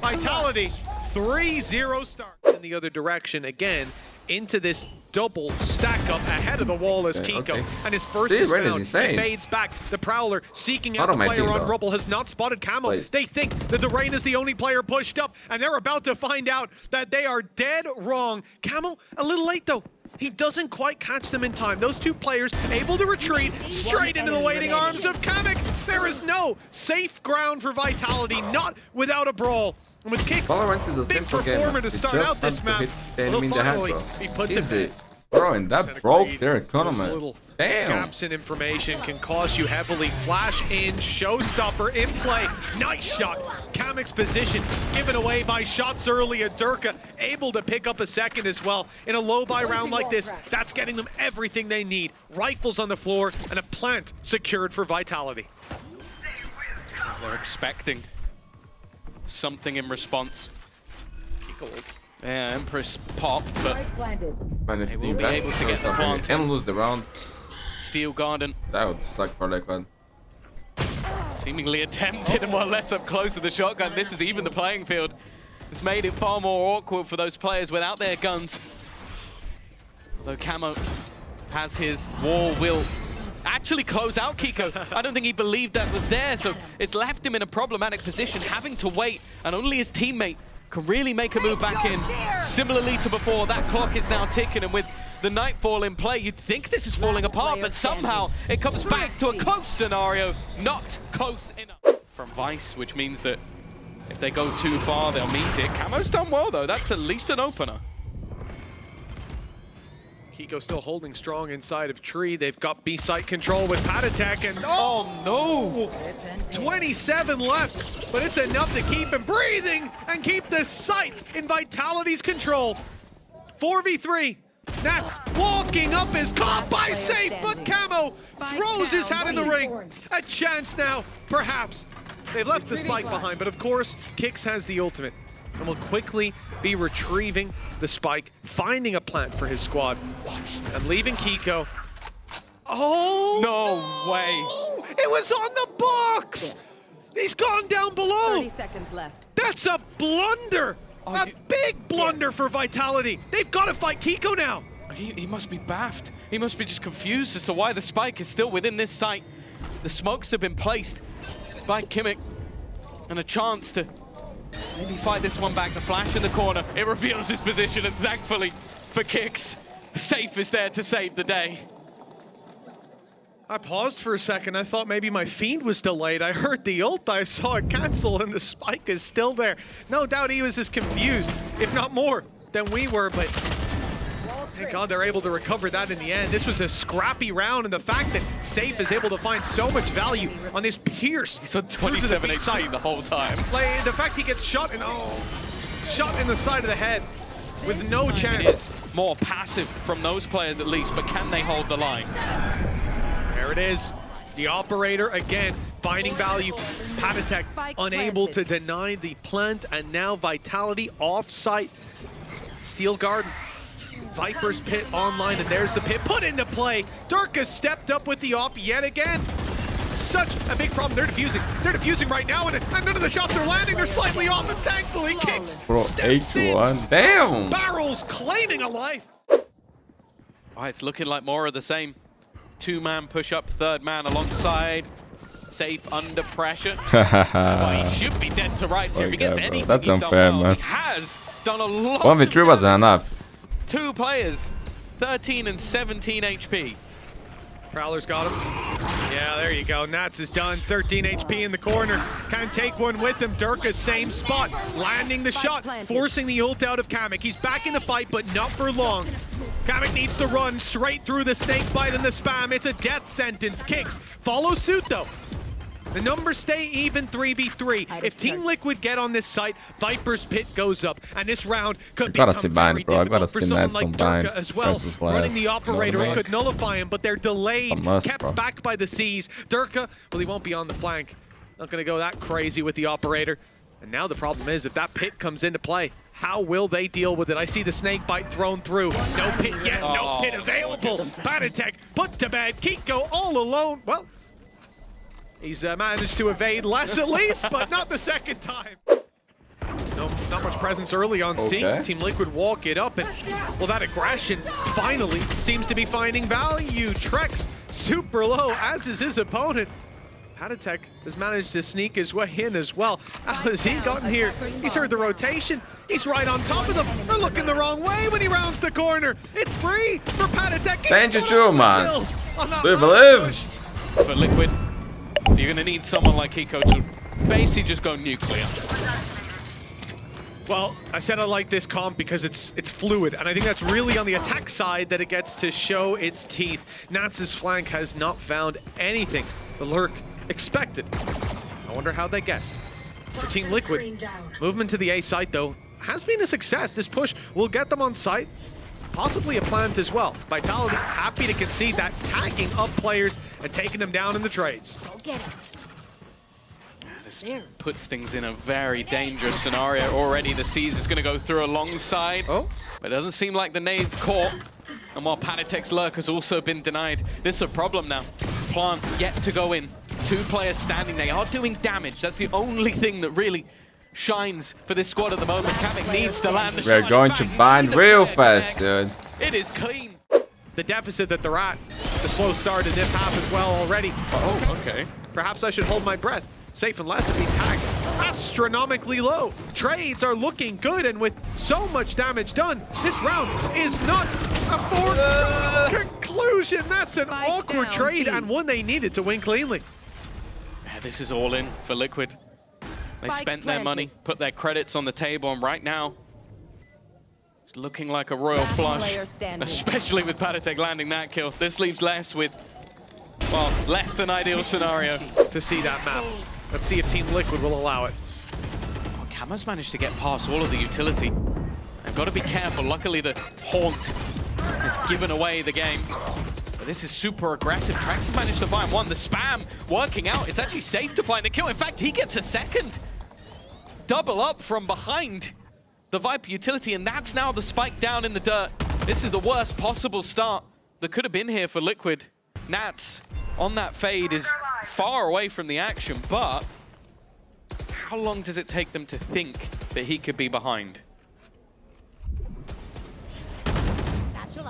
Vitality, 3-0 start. In the other direction, again, into this double stack up ahead of the wall as Kiko. And his first is found. He fades back. The Prowler seeking out the player on Rubble has not spotted Camo. They think that the Rain is the only player pushed up, and they're about to find out that they are dead wrong. Camo, a little late though. He doesn't quite catch them in time. Those two players able to retreat straight into the waiting arms of Kamek. There is no safe ground for Vitality, not without a brawl. And with Kicks, VALORANT is a big simple performer game. to start out this map. Be put to bed. Bro, and that broke their economy. Little Damn. gaps in information can cost you heavily. Flash in, showstopper in play. Nice shot. Kamek's position given away by shots early. Durka able to pick up a second as well. In a low buy round like this, that's getting them everything they need. Rifles on the floor and a plant secured for Vitality. They're expecting something in response. Yeah, Empress popped, but And if they the will be able to get the plant and lose the round, Steel Garden that would suck for Liquid. seemingly attempted and more or less up close to the shotgun. This is even the playing field. It's made it far more awkward for those players without their guns. Though Camo has his wall will actually close out Kiko. I don't think he believed that was there, so it's left him in a problematic position, having to wait, and only his teammate can really make a move back in. Similarly to before, that clock is now ticking, and with the Nightfall in play, you'd think this is falling apart, but somehow it comes back to a close scenario, not close enough from Vice, which means that if they go too far, they'll meet it. Camo's done well, though. That's at least an opener. Kiko still holding strong inside of Tree. They've got B-site control with Pad Attack, and oh no! 27 left, but it's enough to keep him breathing and keep this site in Vitality's control. 4v3. Nats walking up is caught by Safe, but Camo throws his hat in the ring. A chance now, perhaps. They've left the spike behind, but of course, Kix has the ultimate and will quickly be retrieving the spike, finding a plant for his squad, and leaving Kiko. Oh! No way! It was on the box! He's gone down below! 30 seconds left. That's a blunder! A big blunder for Vitality! They've got to fight Kiko now! He must be baffed. He must be just confused as to why the spike is still within this site. The smokes have been placed by Kimmich, and a chance to maybe fight this one back. The flash in the corner, it reveals his position, and thankfully for Kicks, Safe is there to save the day. I paused for a second. I thought maybe my feed was delayed. I heard the ult, I saw it cancel, and the spike is still there. No doubt he was as confused, if not more, than we were, but thank God they're able to recover that in the end. This was a scrappy round, and the fact that Safe is able to find so much value on this pierce. He's on 27 HP the whole time. Like, the fact he gets shot and shot in the side of the head with no chance. It is more passive from those players at least, but can they hold the line? There it is. The operator again finding value. Patatek unable to deny the plant, and now Vitality off-site. Steel Garden. Viper's pit online, and there's the pit put into play. Durka stepped up with the op yet again. Such a big problem. They're defusing. They're defusing right now, and none of the shots are landing. They're slightly off, and thankfully Kicks. Bro, 8-1. Damn! Barrels claiming a life. Oh, it's looking like more of the same. Two-man push-up, third man alongside. Safe under pressure. Well, he should be dead to rights here. If he gets anything, that's he's unfair, done well. man. He has done a lot. 1v3 wasn't enough. Two players, 13 and 17 HP. Prowler's got him. Yeah, there you go. Nats is done. 13 HP in the corner. Can't take one with him. Durka, same spot. Landing the shot, forcing the ult out of Kamek. He's back in the fight, but not for long. Kamek needs to run straight through the snake bite and the spam. It's a death sentence. Kicks follow suit, though. The numbers stay even 3v3. If Team Liquid get on this site, Viper's pit goes up, and this round could become very difficult for someone like Durka as well. Running the operator, it could nullify him, but they're delayed, kept back by the C's. Durka, well, he won't be on the flank. Not gonna go that crazy with the operator. And now the problem is, if that pit comes into play, how will they deal with it? I see the snake bite thrown through. No pit yet, no pit available. Patatek put to bed. Kiko all alone. Well, he's managed to evade less at least, but not the second time. No not much presence early on C. Team Liquid walk it up, and well, that aggression finally seems to be finding value. Trex super low, as is his opponent. Patatek has managed to sneak his way in as well. How has he gotten here? He's heard the rotation. He's right on top of them. They're looking the wrong way when he rounds the corner. It's free for Patatek. Thank you, true, man. Do you believe? For Liquid, you're going to need someone like Hiko to basically just go nuclear. Well, I said I like this comp because it's fluid, and I think that's really on the attack side that it gets to show its teeth. Nats' flank has not found anything the Lurk expected. I wonder how they guessed. For Team Liquid, movement to the A site, though, has been a success. This push will get them on site, possibly a plant as well. Vitality happy to concede that, tagging up players and taking them down in the trades. This puts things in a very dangerous scenario already. The C's is going to go through alongside, but it doesn't seem like the nade caught. And while Panatek's Lurk has also been denied, this is a problem now. Plant yet to go in. 2 players standing, they are doing damage. That's the only thing that really shines for this squad at the moment. Kamek needs to land the shot. We're going to bind real fast, dude. It is clean. The deficit that they're at, the slow start in this half as well already. Oh, okay. Perhaps I should hold my breath. Safe unless it be tagged astronomically low. Trades are looking good, and with so much damage done, this round is not a foregone conclusion. That's an awkward trade and one they needed to win cleanly. Yeah, this is all in for Liquid. They spent their money, put their credits on the table, and right now, it's looking like a royal flush, especially with Patatek landing that kill. This leaves less with, well, less than ideal scenario. To see that map. Let's see if Team Liquid will allow it. Oh, Camo's managed to get past all of the utility. They've got to be careful. Luckily, the Haunt has given away the game. But this is super aggressive. Trax has managed to find one. The spam working out. It's actually safe to find a kill. In fact, he gets a second. Double up from behind the Viper utility, and that's now the spike down in the dirt. This is the worst possible start that could have been here for Liquid. Nats on that fade is far away from the action, but how long does it take them to think that he could be behind?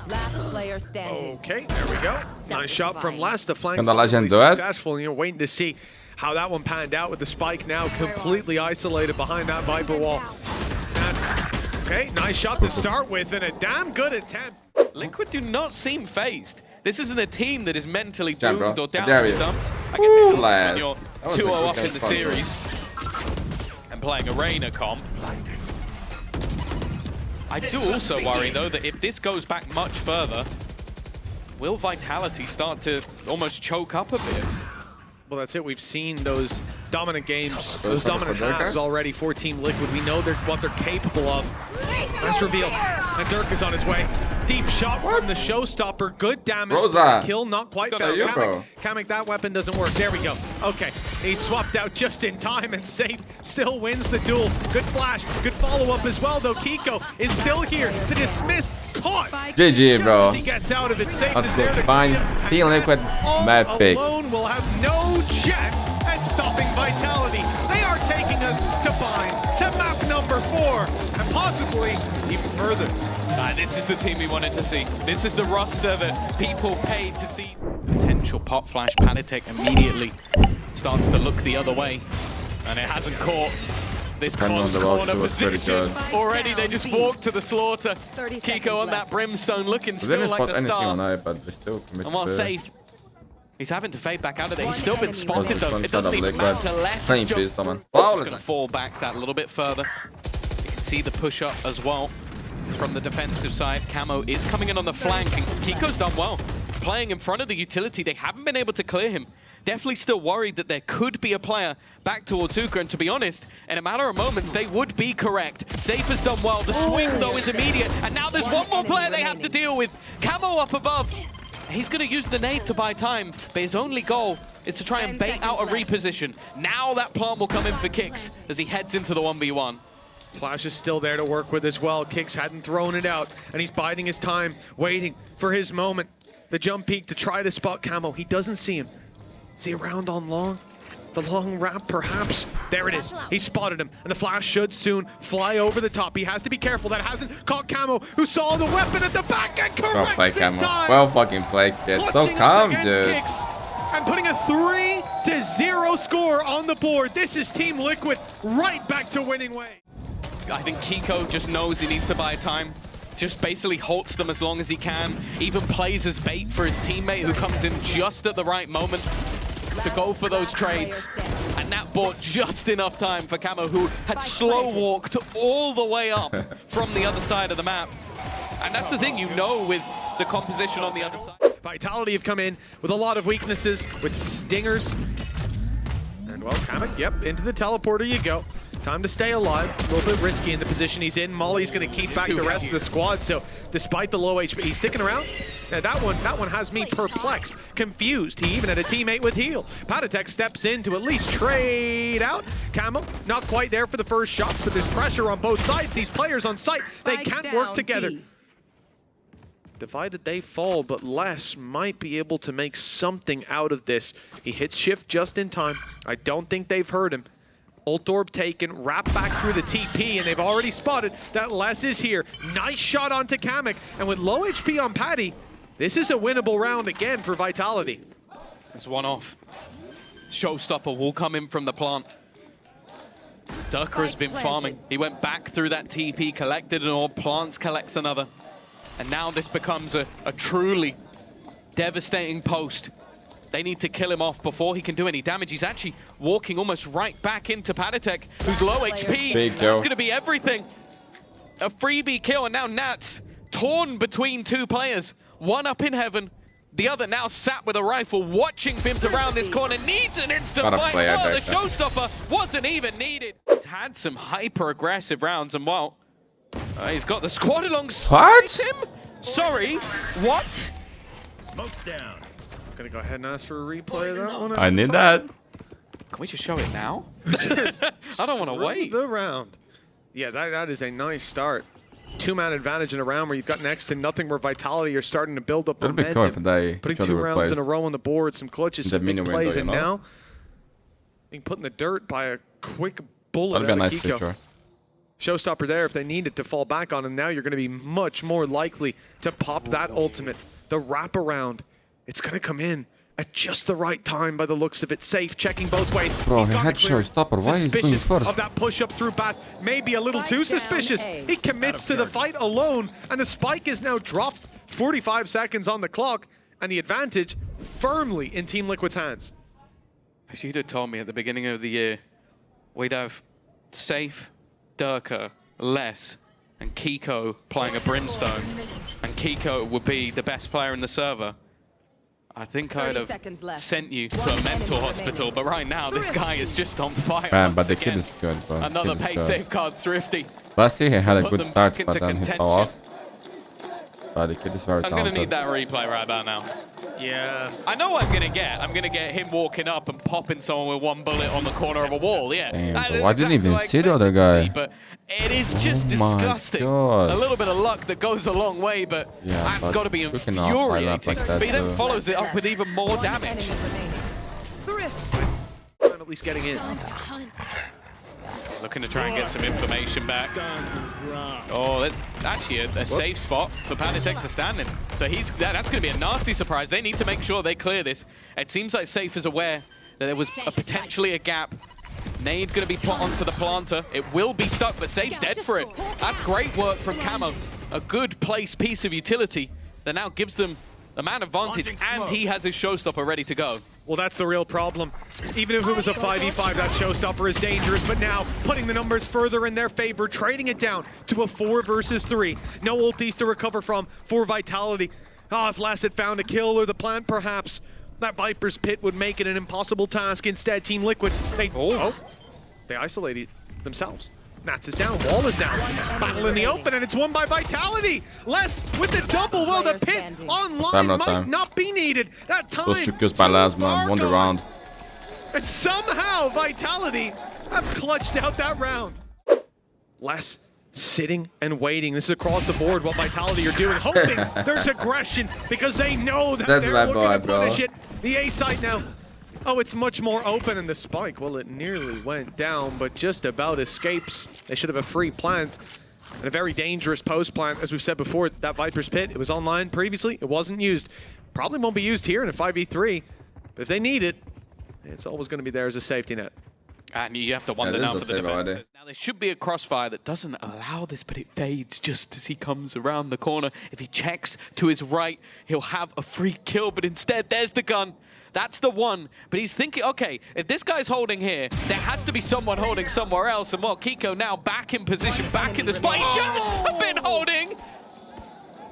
Last player standing. Okay, there we go. Nice shot from Les. The flank successful. You're waiting to see how that one panned out with the spike now completely isolated behind that Viper wall. That's okay. Nice shot to start with, and a damn good attempt. Liquid do not seem phased. This isn't a team that is mentally doomed or down in the dumps. I guess it's when you're that 2-0 up in the series and playing a Reina comp. I do also worry, though, that if this goes back much further, will Vitality start to almost choke up a bit? Well, that's it. We've seen those dominant games, those dominant halves already for Team Liquid. We know what they're capable of. Nice reveal. And Dirk is on his way. Deep shot from the showstopper. Good damage. Kill not quite found. Kamek, that weapon doesn't work. There we go. Okay. He swapped out just in time, and Safe still wins the duel. Good flash. Good follow-up as well, though. Kiko is still here to dismiss. Caught. GG, bro. He gets out of it. Safe Let's is go there to bind Team Liquid. Mad pick. Alone will have no chance at stopping Vitality. They are taking us to bind, to map number 4, and possibly even further. This is the team we wanted to see. This is the roster that people paid to see. Potential pop flash. Panatek immediately starts to look the other way, and it hasn't caught this close corner position. Already they just walked to the slaughter. Kiko on that brimstone looking still like the star. And while Safe, he's having to fade back out of there. He's still been spotted though. It doesn't even matter less. He's going to fall back that little bit further. You can see the push up as well from the defensive side. Camo is coming in on the flank, and Kiko's done well. Playing in front of the utility, they haven't been able to clear him. Definitely still worried that there could be a player back towards Hookah, and to be honest, in a matter of moments, they would be correct. Safe has done well. The swing, though, is immediate, and now there's one more player they have to deal with. Camo up above. He's going to use the nade to buy time, but his only goal is to try and bait out a reposition. Now that plant will come in for Kicks as he heads into the 1v1. Flash is still there to work with as well. Kicks hadn't thrown it out, and he's biding his time, waiting for his moment. The jump peek to try to spot Camo. He doesn't see him. Is he around on long? The long wrap, perhaps. There it is. He spotted him, and the flash should soon fly over the top. He has to be careful. That hasn't caught Camo, who saw the weapon at the back and corrects in time. Well fucking played, kid. So calm, dude. Kicks and putting a 3-0 score on the board. This is Team Liquid right back to winning way. I think Kiko just knows he needs to buy time. Just basically halts them as long as he can. Even plays as bait for his teammate who comes in just at the right moment to go for those trades. And that bought just enough time for Camo, who had slow walked all the way up from the other side of the map. And that's the thing, you know, with the composition on the other side. Vitality have come in with a lot of weaknesses, with stingers. And well, Kamek, yep, into the teleporter you go. Time to stay alive. A little bit risky in the position he's in. Molly's going to keep back the rest of the squad, so despite the low HP, he's sticking around. Now that one has me perplexed, confused. He even had a teammate with heal. Patatek steps in to at least trade out. Camo, not quite there for the first shots, but there's pressure on both sides. These players on site, they can't work together. Divided they fall, but Les might be able to make something out of this. He hits shift just in time. I don't think they've heard him. Ult orb taken, wrap back through the TP, and they've already spotted that Les is here. Nice shot onto Kamek, and with low HP on Paddy, this is a winnable round again for Vitality. It's one off. Showstopper will come in from the plant. Durka has been farming. He went back through that TP, collected an orb, plants collects another. And now this becomes a truly devastating post. They need to kill him off before he can do any damage. He's actually walking almost right back into Patatek, who's low HP. That's going to be everything. A freebie kill, and now Nats torn between two players. One up in heaven, the other now sat with a rifle, watching Bims around this corner. Needs an instant fight. Oh, the showstopper wasn't even needed. He's had some hyper-aggressive rounds, and well, he's got the squad alongside him. Sorry, what? Smoke's down. Gonna go ahead and ask for a replay of that one. I need that. Can we just show it now? I don't want to wait. The round. Yeah, that is a nice start. Two-man advantage in a round where you've got next to nothing, where Vitality are starting to build up momentum. Putting 2 rounds in a row on the board, some clutches, some big plays, and now being put in the dirt by a quick bullet out of Kiko. Showstopper there if they need it to fall back on, and now you're going to be much more likely to pop that ultimate. The wraparound. It's going to come in at just the right time by the looks of it. Safe, checking both ways. Bro, he had Showstopper. Why is he going first? Of that push-up through Bat. Maybe a little too suspicious. He commits to the fight alone, and the spike is now dropped. 45 seconds on the clock, and the advantage firmly in Team Liquid's hands. If you'd have told me at the beginning of the year, we'd have Safe, Durka, Les, and Kiko playing a Brimstone, and Kiko would be the best player in the server, I think I'd have sent you to a mental hospital, but right now this guy is just on fire. Man, but the kid is good, bro. Another pace safeguard thrifty. Last year he had a good start, but then he fell off. But the kid is very talented. I'm gonna need that replay right about now. Yeah. I know what I'm gonna get. I'm gonna get him walking up and popping someone with one bullet on the corner of a wall. Yeah. Damn, I didn't even see the other guy. But it is just disgusting. God. A little bit of luck that goes a long way, but that's got to be infuriating. Like that, but he then follows it up with even more damage. At least getting in. Looking to try and get some information back. Oh, that's actually a safe spot for Panatek to stand in. So that's going to be a nasty surprise. They need to make sure they clear this. It seems like Safe is aware that there was potentially a gap. Nade going to be put onto the planter. It will be stuck, but Safe's dead for it. That's great work from Camo. A good placed piece of utility that now gives them a man advantage, and he has his showstopper ready to go. Well, that's the real problem. Even if it was a 5v5, that showstopper is dangerous, but now putting the numbers further in their favor, trading it down to a 4 versus 3. No ultis to recover from for Vitality. If Les had found a kill or the plant, perhaps that Viper's Pit would make it an impossible task. Instead, Team Liquid, they isolated themselves. Nats is down, Wall is down. Battle in the open, and it's won by Vitality. Les with the double. Well, the Pit online might not be needed. That time. Those took us by last man, won the round. And somehow Vitality have clutched out that round. Les sitting and waiting. This is across the board what Vitality are doing, hoping there's aggression because they know that they're looking to punish it. The A site now Oh, it's much more open in the spike. Well, it nearly went down, but just about escapes. They should have a free plant and a very dangerous post plant. As we've said before, that Viper's Pit, it was online previously. It wasn't used. Probably won't be used here in a 5v3. But if they need it, it's always going to be there as a safety net. And you have to wonder now for the defense. Now there should be a crossfire that doesn't allow this, but it fades just as he comes around the corner. If he checks to his right, he'll have a free kill, but instead there's the gun. That's the one. But he's thinking, okay, if this guy's holding here, there has to be someone holding somewhere else. And well, Kiko now back in position, back in the spot. He shouldn't have been holding.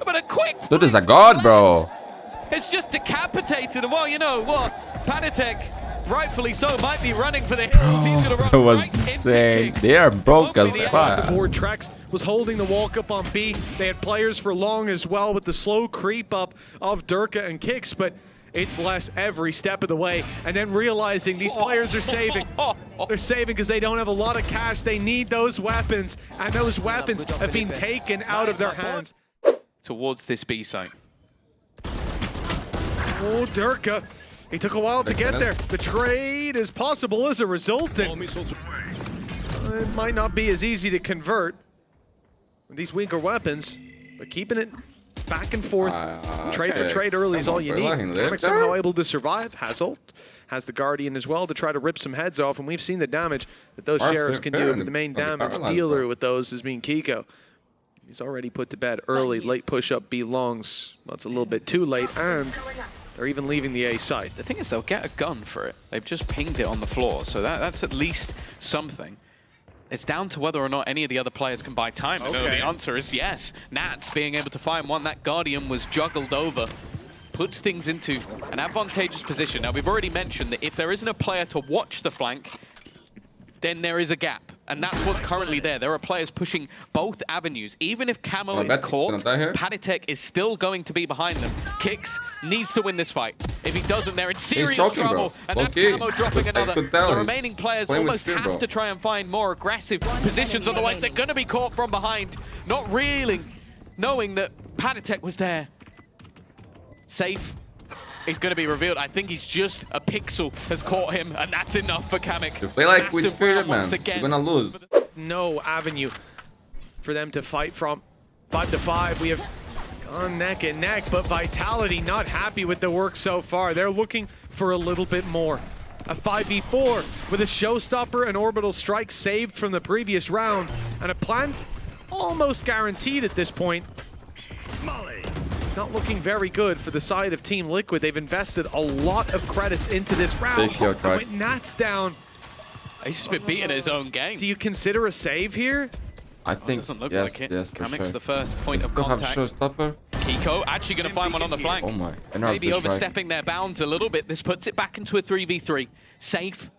But a quick... Dude is a god, bro. It's just decapitated. And well, you know what? Panatek, rightfully so, might be running for the hills. He's gonna run That was right insane. They are broke as fuck. The board tracks was holding the walk up on B. They had players for long as well with the slow creep up of Durka and Kicks, but it's less every step of the way. And then realizing these players are saving. They're saving because they don't have a lot of cash. They need those weapons, and those weapons have been taken out of their hands. Towards this B site. Oh, Durka. He took a while to get there. The trade is possible as a result. And it might not be as easy to convert with these weaker weapons, but keeping it back and forth. Trade for trade early is all you need. Kamek somehow able to survive. Hazel has the Guardian as well to try to rip some heads off, and we've seen the damage that those Sheriffs can do, but the main damage dealer with those is being Kiko. He's already put to bed early. Late push-up belongs. Well, it's a little bit too late, and they're even leaving the A site. The thing is, they'll get a gun for it. They've just pinged it on the floor, so that's at least something. It's down to whether or not any of the other players can buy time. Okay. No, the answer is yes. Nats being able to find one. That Guardian was juggled over. Puts things into an advantageous position. Now, we've already mentioned that if there isn't a player to watch the flank, then there is a gap. And that's what's currently there. There are players pushing both avenues. Even if Camo is caught, Panatek is still going to be behind them. Kicks needs to win this fight. If he doesn't, they're in serious trouble. And that's Camo dropping another. The remaining players almost have to try and find more aggressive positions, otherwise they're going to be caught from behind. Not reeling, knowing that Panatek was there. Safe is going to be revealed. I think he's just a pixel has caught him, and that's enough for Kamek. You play like with fear, man. You're gonna lose. No avenue for them to fight from. 5-5, we have gone neck and neck, but Vitality not happy with the work so far. They're looking for a little bit more. A 5v4 with a showstopper, an orbital strike saved from the previous round, and a plant almost guaranteed at this point. It's not looking very good for the side of Team Liquid. They've invested a lot of credits into this round. With Nats down. He's just been beating his own game. Do you consider a save here? I think doesn't look yes, like it. yes, for Kamek's sure. the first point of contact. Have showstopper. Kiko actually going to find one on the flank. Oh my! Maybe overstepping their bounds a little bit. This puts it back into a 3v3. Safe.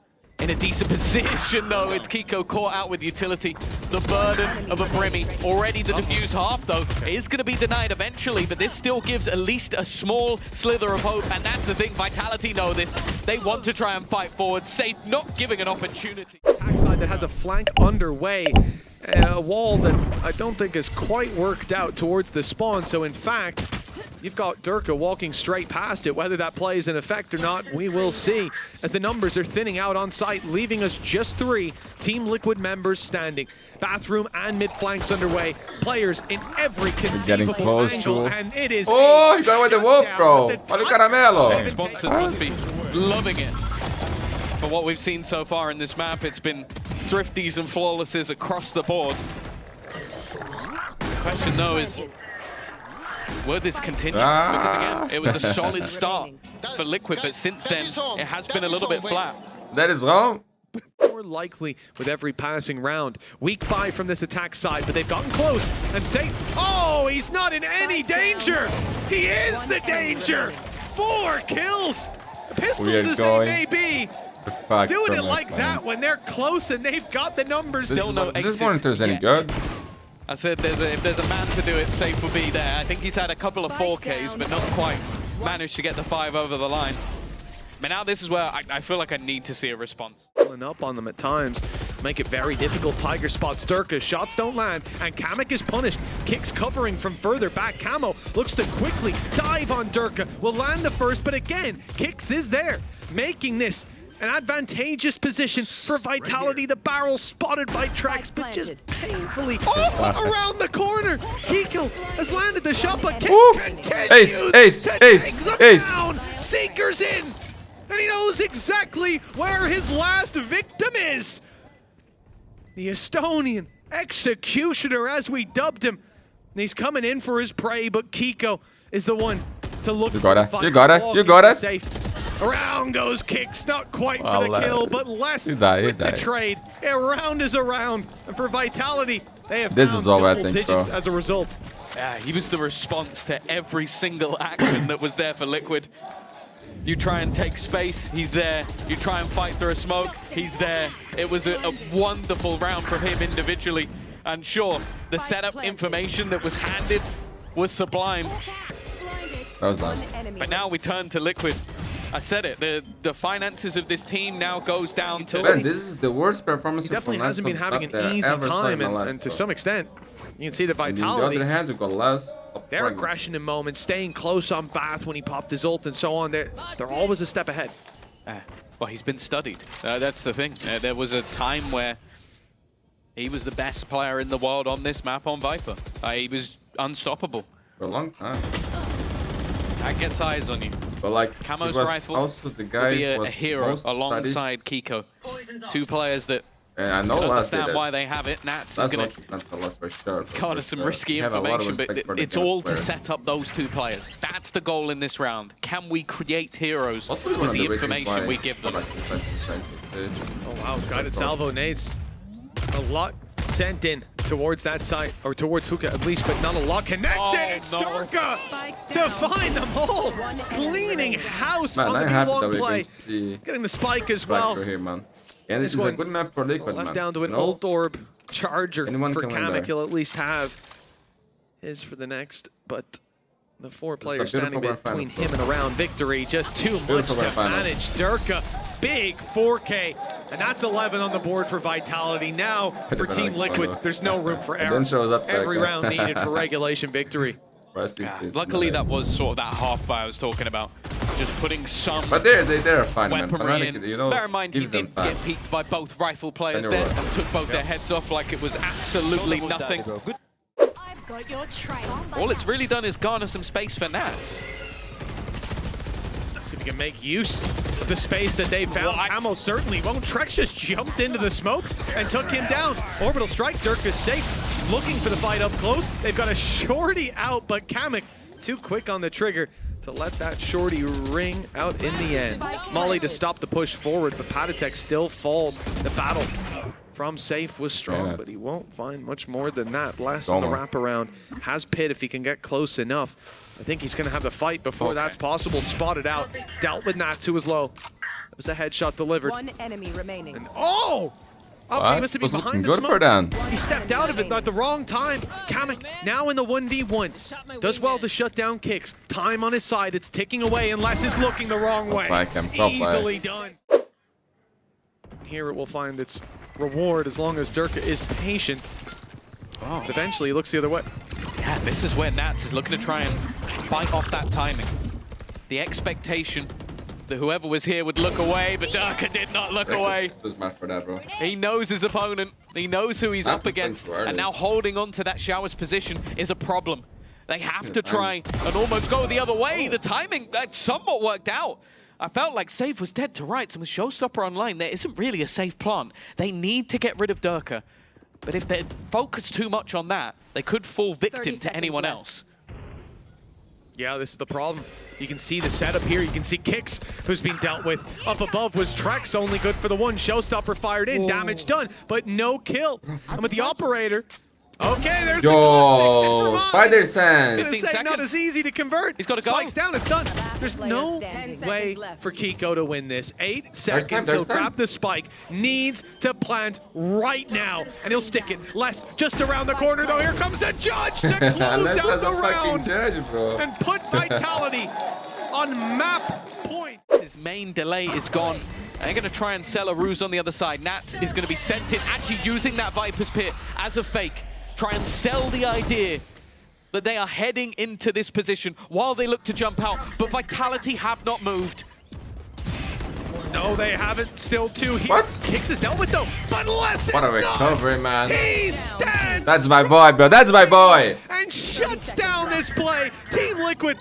In a decent position though, it's Kiko caught out with utility. The burden of a Brimmy. Already the defuse half though is going to be denied eventually, but this still gives at least a small slither of hope, and that's the thing, Vitality know this. They want to try and fight forward. Safe not giving an opportunity. Attack side that has a flank underway. A wall that I don't think has quite worked out towards the spawn, so in fact, you've got Durka walking straight past it. Whether that plays an effect or not, we will see as the numbers are thinning out on site, leaving us just 3 Team Liquid members standing. Bathroom and mid flanks underway. Players in every conceivable angle, and it is. Oh, you got away the wolf, bro. Olha o caramelo. Sponsors must be loving it. For what we've seen so far in this map, it's been thrifties and flawlesses across the board. The question though is, will this continue? Because again, it was a solid start for Liquid, but since then, it has been a little bit flat. That is wrong. More likely with every passing round. Weak buy from this attack side, but they've gotten close and safe. Oh, he's not in any danger. He is the danger. 4 kills. Pistols as they may be. Doing it like that when they're close and they've got the numbers. This monitor is any good. I said if there's a man to do it, Safe will be there. I think he's had a couple of 4Ks, but not quite managed to get the 5 over the line. But now this is where I feel like I need to see a response. Pulling up on them at times. make it very difficult. Tiger spots Durka, shots don't land, and Kamek is punished. Kicks covering from further back. Camo looks to quickly dive on Durka, will land the first, but again, Kicks is there, making this an advantageous position for Vitality. The barrel spotted by Trex, but just painfully around the corner. Kiko has landed the shot, but Kicks continues to take them down. Seeker's in, and he knows exactly where his last victim is. The Estonian executioner, as we dubbed him. And he's coming in for his prey, but Kiko is the one to look for the fight. You got it. Safe. Around goes Kicks, not quite for the kill, but less with the trade. A round is a round, and for Vitality, they have found double digits as a result. Yeah, he was the response to every single action that was there for Liquid. You try and take space, he's there. You try and fight through a smoke, he's there. It was a wonderful round from him individually. And sure, the setup information that was handed was sublime. That was nice. But now we turn to Liquid. I said it, the finances of this team now goes down to... Man, this is the worst performance. He definitely hasn't been having an easy time, and to some extent, you can see the Vitality. On the other hand, we got less. Their aggression in moments, staying close on Bath when he popped his ult and so on, they're always a step ahead. Well, he's been studied. That's the thing. There was a time where he was the best player in the world on this map on Viper. He was unstoppable. For a long time. That gets eyes on you. But like, Camo's rifle also the guy will be a hero alongside Kiko. Two players that I know understand why they have it. Nats is going to for sure. garner some risky information, but it's all to set up those two players. That's the goal in this round. Can we create heroes with the information we give them? Oh wow, guided salvo nades. A lot sent in towards that side, or towards Hookah at least, but not a lot connected. It's Durka to find them all. Cleaning house on the B-long play. Getting the spike as well. Here, man. And this is a good map for Liquid, left man. down to an ult orb charger for Kamek. He'll at least have his for the next, but the four players standing between him and around victory. Just too much to manage. Durka, big 4K, and that's 11 on the board for Vitality. Now for Team Liquid, there's no room for error. Every round needed for regulation victory. Luckily, that was sort of that half buy I was talking about. Just putting some they're fine, weaponry man. in. Bear in mind, he did get peeked by both rifle players there and took both their heads off like it was absolutely nothing. I've got your trail. All it's really done is garner some space for Nats. See if we can make use of the space that they found. Camo certainly won't. Trex just jumped into the smoke and took him down. Orbital strike, Dirk is safe. Looking for the fight up close. They've got a shorty out, but Kamek too quick on the trigger to let that shorty ring out in the end. Molly to stop the push forward, but Patatek still falls. The battle from Safe was strong, but he won't find much more than that. Blast on the wraparound. Has Pit if he can get close enough. I think he's going to have the fight before that's possible. Spotted out. Dealt with Nats, who was low. That was the headshot delivered. One enemy remaining. And okay, he must have been behind the smoke. He stepped out of it at the wrong time. Kamek now in the 1v1. Does well to shut down Kicks. Time on his side. It's ticking away unless it's looking the wrong way. Easily done. Here it will find its reward as long as Durka is patient. But eventually he looks the other way. Yeah, this is where Nats is looking to try and fight off that timing. The expectation that whoever was here would look away, but Durka did not look away. Was mad for that, bro. He knows his opponent. He knows who he's up against. And now holding on to that Shower's position is a problem. They have to try and almost go the other way. The timing, that somewhat worked out. I felt like Safe was dead to rights, and with Showstopper online, there isn't really a safe plant. They need to get rid of Durka. But if they focus too much on that, they could fall victim to anyone else. Yeah, this is the problem. You can see the setup here. You can see Kicks, who's been dealt with. Up above was Trex, only good for the one. Showstopper fired in, damage done, but no kill. And with the operator, okay, there's the Spider Sense. It's not as easy to convert. He's got to go. Spikes down, it's done. There's no way for Kiko to win this. 8 seconds, he'll grab the spike. Needs to plant right now, and he'll stick it. Les just around the corner, though. Here comes the judge to close out the round and put Vitality on map point. His main delay is gone. They're going to try and sell a ruse on the other side. Nats is going to be sent in, actually using that Viper's Pit as a fake. Try and sell the idea that they are heading into this position while they look to jump out. But Vitality have not moved. No, they haven't. Still two here. What? Kicks is dealt with though. But less What a is recovery, not. man. He stands. That's my boy, bro. That's my boy. And shuts down this play. Team Liquid.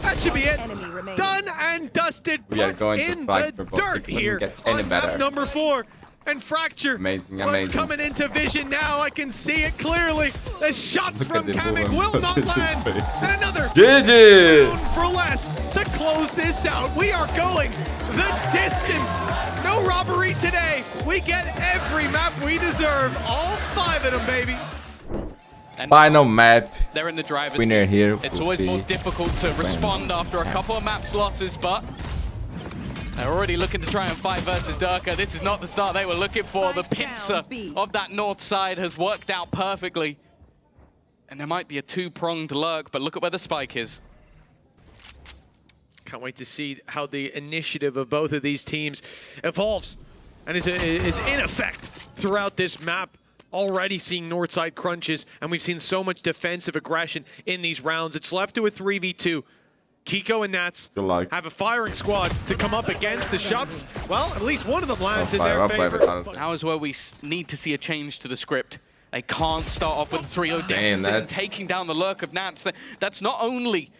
That should be it. Enemy remaining. Done and dusted. We are Put going to in fight the for both. dirt It couldn't here get any on better. map number 4. And Fracture. Amazing, Well, it's amazing. coming into vision now. I can see it clearly. The shots Look from at the Kamek movement. will not This is land. crazy. And another GG. round for less to close this out. We are going the distance. No robbery today. We get every map we deserve. All 5 of them, baby. And Final map. they're in the driver's Winner seat. here It's will always more be difficult to respond after a couple of maps losses, but they're already looking to try and fight versus Durka. This is not the start they were looking for. The pincer of that north side has worked out perfectly. And there might be a 2-pronged lurk, but look at where the spike is. Can't wait to see how the initiative of both of these teams evolves and is in effect throughout this map. Already seeing Northside crunches, and we've seen so much defensive aggression in these rounds. It's left to a 3v2. Kiko and Nats Good luck. have a firing squad to come up against the shots. Well, at least one of them lands in Fire their up, favor. Vitality. Now is where we need to see a change to the script. They can't start off with a 3-0 deficit and that's- taking down the lurk of Nats. That's not only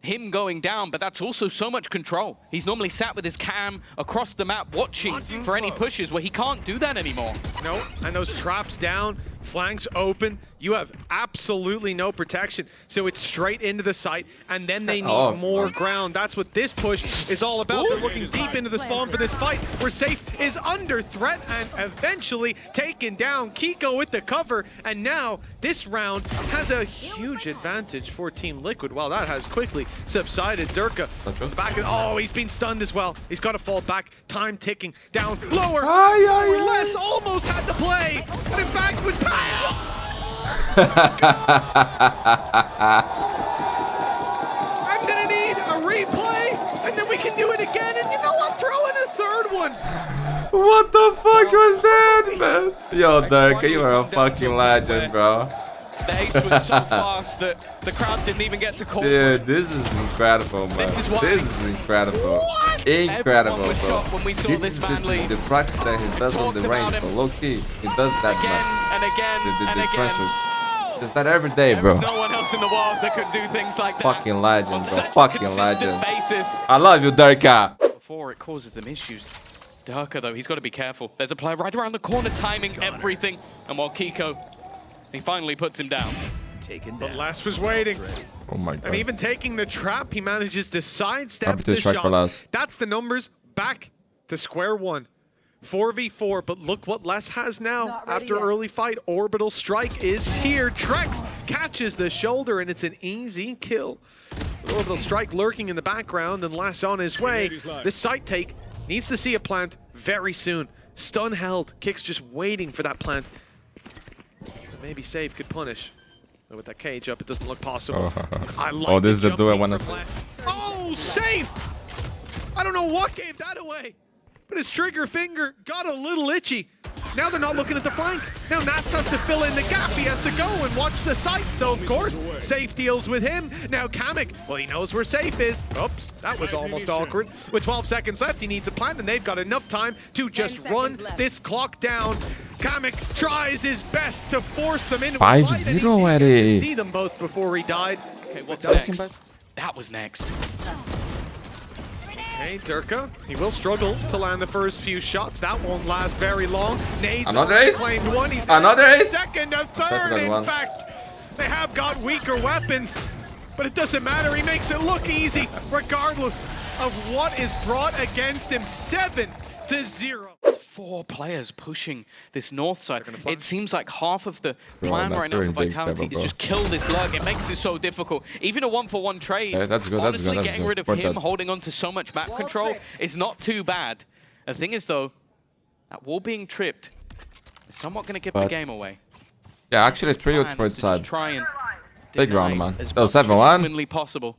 him going down, but that's also so much control. He's normally sat with his cam across the map watching for any pushes where he can't do that anymore. No, and those traps down, flanks open. You have absolutely no protection. So it's straight into the site, and then they need more ground. That's what this push is all about. They're looking deep into the spawn for this fight, where Safe is under threat and eventually taken down. Kiko with the cover, and now this round has a huge advantage for Team Liquid. Well, that has quickly subsided. Durka, the back of, oh, he's been stunned as well. He's got to fall back. Time ticking down lower. Less almost had the play, and in fact would pay. I'm gonna need a replay, and then we can do it again. And you know what? Throw in a third one. What the fuck was that, man? Yo, Durka, you are a fucking legend, bro. The ace was so fast that the crowd didn't even get to call. Dude, this is incredible, man. This is incredible. Incredible, Everyone was bro. shocked when we saw This this is man leave. the practice that he does on the talked range, about bro. him. Low key, he does that, Again man. and again and The again. transfers. Does that every day, There bro. was no one else in the world that could do things like that. Fucking legend, on bro. such a Fucking consistent legend. basis. I love you, Durka. Before it causes them issues. Durka, though, he's got to be careful. There's a player right around the corner timing everything. And while Kiko, he finally puts him down. But Les was waiting. Oh my god. And even taking the trap, he manages to sidestep Happy to the strike for shots. Les. That's the numbers back to square one. 4v4, but look what Les has now. Not ready After yet. early fight, Orbital Strike is here. Trex catches the shoulder, and it's an easy kill. With Orbital Strike lurking in the background, and Les on his way. This site take needs to see a plant very soon. Stun held. Kick's just waiting for that plant. Maybe Save could punish. But with that cage up, it doesn't look possible. I like Oh, this is the jump duo I peek wanna from see. Les. Oh, Safe! I don't know what gave that away, but his trigger finger got a little itchy. Now they're not looking at the flank. Now Nats has to fill in the gap. He has to go and watch the site. So, of course, Safe deals with him. Now Kamek, well, he knows where Safe is. Oops, that was almost awkward. With 12 seconds left, he needs a plant, and they've got enough time to just 10 run seconds left. this clock down. Kamek tries his best to force them into 5-0 a fight, and he didn't get already. to see them both before he died. Okay, what's But next? That was next. Okay, Durka, he will struggle to land the first few shots. That won't last very long. Nades Another already ace? claimed one. He's Another ace? second, a third. Second In one. fact, they have got weaker weapons, but it doesn't matter. He makes it look easy, regardless of what is brought against him. 7-0. 4 players pushing this north side. flank. It seems like half of the Bro, plan that's right now for very big Vitality level, is just kill this lurk. It makes it so difficult. Even a 1-for-1 trade, Yeah, that's good, that's honestly, good, that's getting good. rid of For him, that. holding on to so much map control is not too bad. The thing is, though, that wall being tripped is somewhat going to give the But- game away. Yeah, actually 3-0 Plan for is its to just side. try and Big round, deny man. as Oh, much as 7-1. humanly possible.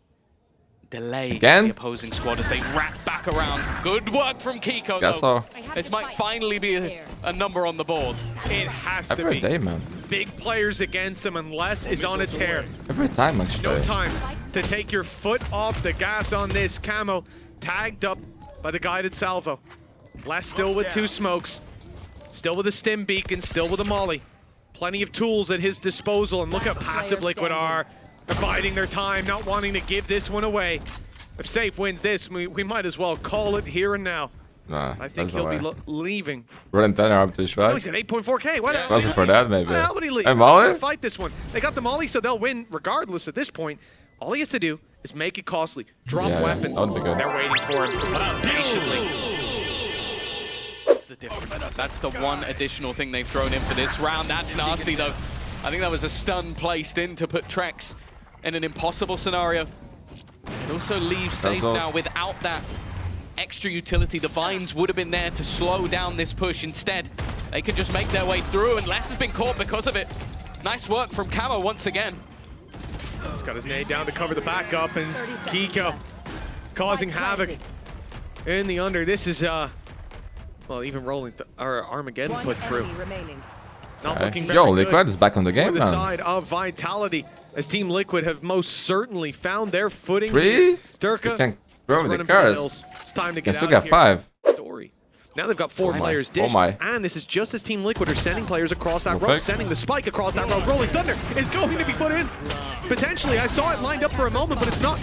Delay Again? the opposing squad as they wrap back back around. Good work from Kiko, Guess though. so. This might finally be a number on the board. It has to Every be. day, man. Big players against him, unless is on a tear. Every time, actually. No time to take your foot off the gas on this. Camo tagged up by the guided salvo. Less still with 2 smokes. Still with a stim beacon, still with a molly. Plenty of tools at his disposal, and look how passive Liquid are. They're biding their time, not wanting to give this one away. If Safe wins this, we might as well call it here and now. Nah, I think he'll be leaving. Running 10 up to Oh, shot. he's got 8.4K. Why the hell? Was it for that, maybe? Why the hell would he leave? Hey, Molly? They're gonna fight this one. They got the molly, so they'll win regardless at this point. All he has to do is make it costly. Drop weapons. that would be good. They're waiting for him patiently. That's the difference. That's the one additional thing they've thrown in for this round. That's nasty, though. I think that was a stun placed in to put Trex in an impossible scenario. It also leaves Safe now without that extra utility. The vines would have been there to slow down this push. Instead, they can just make their way through, and Les has been caught because of it. Nice work from Camo once again. He's got his nade down to cover the backup, and Kiko causing havoc in the under. This is, well, even rolling Armageddon put through. Not looking very Yo, good Liquid is back on the game, for the man. side of Vitality, as Team Liquid have most certainly found their footing. 3? Durka You can throw the running cars. hills. It's time to Can get still out get of here. 5. Story. Now they've got 4 Oh my. players Oh dished, my. and this is just as Team Liquid are sending players across that road, Perfect. sending the spike across that road. Rolling Thunder is going to be put in. Potentially, I saw it lined up for a moment, but it's not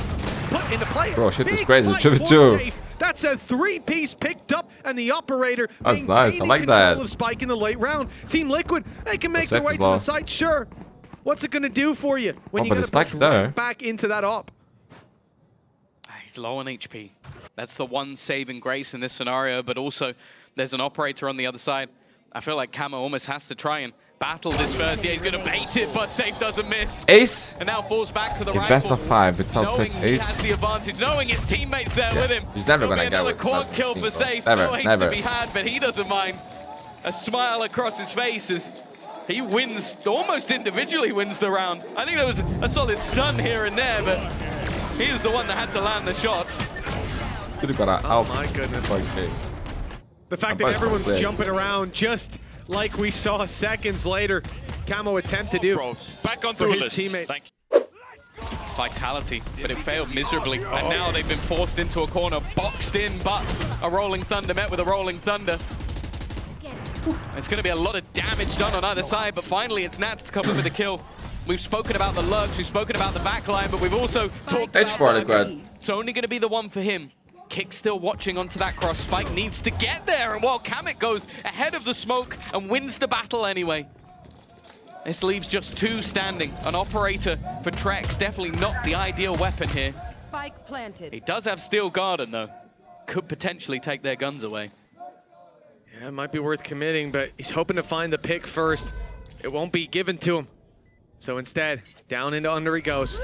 put into play. Bro, shit is Big crazy. fight 2v2. for Safe. That's a 3-piece picked up, and the operator That's nice. I like control that. of Spike in the late round. Team Liquid, they can make their Sec way as to the well. site, sure. What's it going to do for you when you but get the to push Spike's there. right back into that op? He's low on HP. That's the one saving grace in this scenario, but also there's an operator on the other side. I feel like Camo almost has to try and battle this first. Yeah, he's going to bait it, but Safe doesn't miss. Ace? And now falls back to the In rifle. best of 5 with top Knowing 6 he Ace. has the advantage, knowing his teammates there with him. He's never There'll gonna be get another with quad that kill for team, bro. Safe. Never, No ace never. to be had, but he doesn't mind. A smile across his face as he wins, almost individually wins the round. I think there was a solid stun here and there, but he was the one that had to land the shots. Could have got Oh out. my goodness. Okay. The fact My that best everyone's play. jumping around just like we saw seconds later, Camo attempt to do Back on for through his list. teammate. Thank you. Vitality, but it failed miserably. And now they've been forced into a corner, boxed in, but a Rolling Thunder met with a Rolling Thunder. It's going to be a lot of damage done on either side, but finally it's Nats to come in with the kill. We've spoken about the lurks, we've spoken about the backline, but we've also talked Edge about for the the- quad. It's only going to be the one for him. Kick still watching onto that cross. Spike needs to get there, and while Kamek goes ahead of the smoke and wins the battle anyway. This leaves just 2 standing. An operator for Trex, definitely not the ideal weapon here. Spike planted. He does have Steel Garden though. Could potentially take their guns away. Yeah, it might be worth committing, but he's hoping to find the pick first. It won't be given to him. So instead, down into under he goes.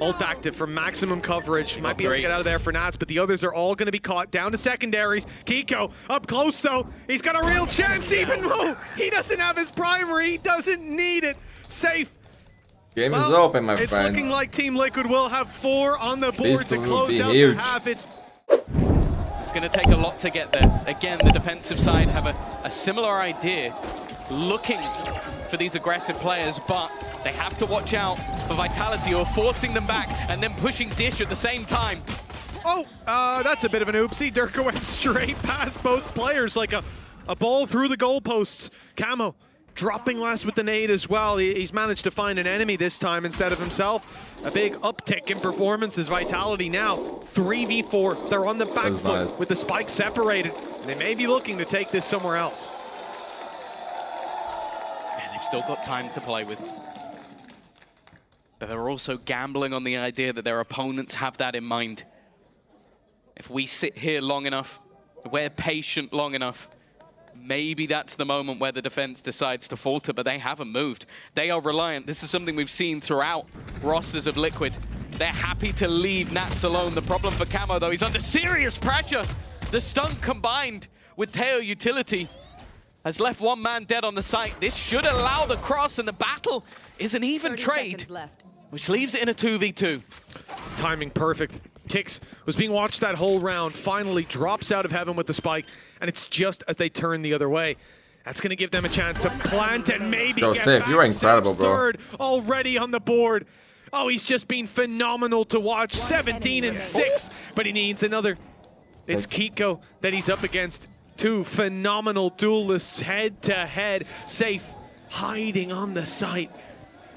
Ult active for maximum coverage. Might be able to get out of there for Nats, but the others are all going to be caught. Down to secondaries. Kiko up close though. He's got a real chance even though he doesn't have his primary. He doesn't need it. Safe. Game is open, my It's friends. looking like Team Liquid will have 4 on the board This to will close be out huge. the half. It's It's going to take a lot to get there. Again, the defensive side have a similar idea, looking for these aggressive players, but they have to watch out for Vitality or forcing them back and then pushing Dish at the same time. Oh, that's a bit of an oopsie. Durka went straight past both players like a ball through the goalposts. Camo dropping last with the nade as well. He's managed to find an enemy this time instead of himself. A big uptick in performance as Vitality now 3v4. They're on the back That's foot nice. with the spike separated. They may be looking to take this somewhere else. Yeah, they've still got time to play with. But they're also gambling on the idea that their opponents have that in mind. If we sit here long enough, we're patient long enough, maybe that's the moment where the defense decides to falter, but they haven't moved. They are reliant. This is something we've seen throughout rosters of Liquid. They're happy to leave Nats alone. The problem for Camo, though, he's under serious pressure. The stun combined with Teo utility has left one man dead on the site. This should allow the cross, and the battle is an even 30 trade, seconds left. which leaves it in a 2v2. Timing perfect. Kicks was being watched that whole round, finally drops out of heaven with the spike, and it's just as they turn the other way. That's going to give them a chance to plant and maybe get Safe. back. You're incredible, bro. Third already on the board. Oh, he's just been phenomenal to watch. 17 and 6, but he needs another. It's Kiko that he's up against. Two phenomenal duelists head to head. Safe hiding on the site.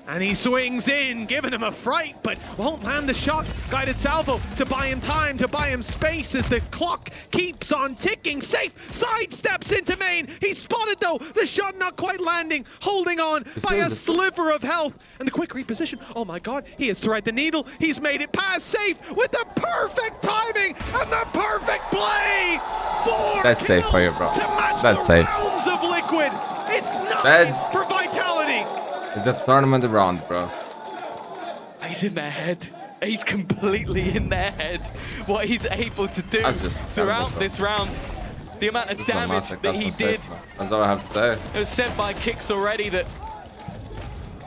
And he swings in, giving him a fright, but won't land the shot. Guided salvo to buy him time, to buy him space as the clock keeps on ticking. Safe sidesteps into main. He's spotted though. The shot not quite landing, holding on by a sliver of health. And the quick reposition. Oh my God, he has threaded the needle. He's made it past Safe with the perfect timing and the perfect play. 4 That's safe for you, bro. to match That's the safe. rounds of Liquid. It's not That's- for Vitality. It's the tournament round, bro. He's in their head. He's completely in their head. What he's able to do That's just throughout incredible, this round. The amount of This is a damage massive that class he from did. Safe, man. That's all I have to say. It was said by Kicks already that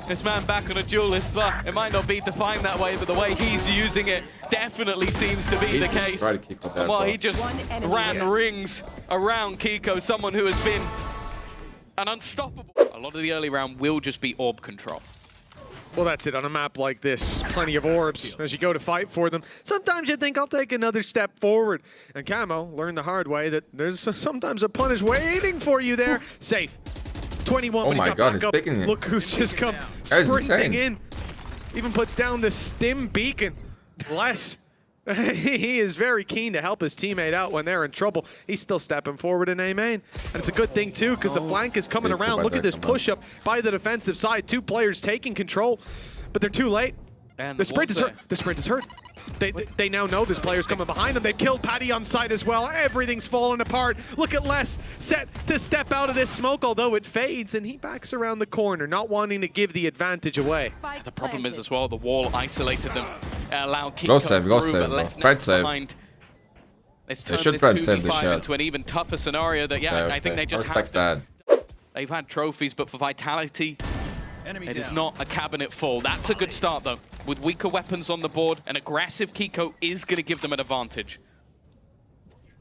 this man back on a duelist, it might not be defined that way, but the way he's using it definitely seems to be the case. Try to keep it there, Well, bro. he just ran rings around Kiko, someone who has been an unstoppable. A lot of the early round will just be orb control. Well, that's it. On a map like this, plenty of orbs as you go to fight for them. Sometimes you think, I'll take another step forward. And Camo learned the hard way that there's sometimes a punish waiting for you there. Safe. 21, Oh but my he's got God, back he's up. picking it. Look who's just come That is sprinting insane. in. Even puts down the stim beacon. Less. He is very keen to help his teammate out when they're in trouble. He's still stepping forward in A main. And it's a good thing, too, because the flank is coming Big around. by Look at this Dirk, come on. push-up by the defensive side. 2 players taking control, but they're too late. And The sprint is hurt. there. The sprint is hurt. They now know there's players coming behind them. They've killed Paddy on site as well. Everything's falling apart. Look at Les set to step out of this smoke, although it fades, and he backs around the corner, not wanting to give the advantage away. The problem is as well, the wall isolated them. It allowed Kiko Go save, go through, save, but bro. left Try Nets to save. behind. Let's They turn should this try to save the 2v5 shot. into an even tougher scenario that, yeah, I think they just have respect to. that. They've had trophies, but for Vitality, it is not a cabinet full. That's a good start, though. With weaker weapons on the board, an aggressive Kiko is going to give them an advantage.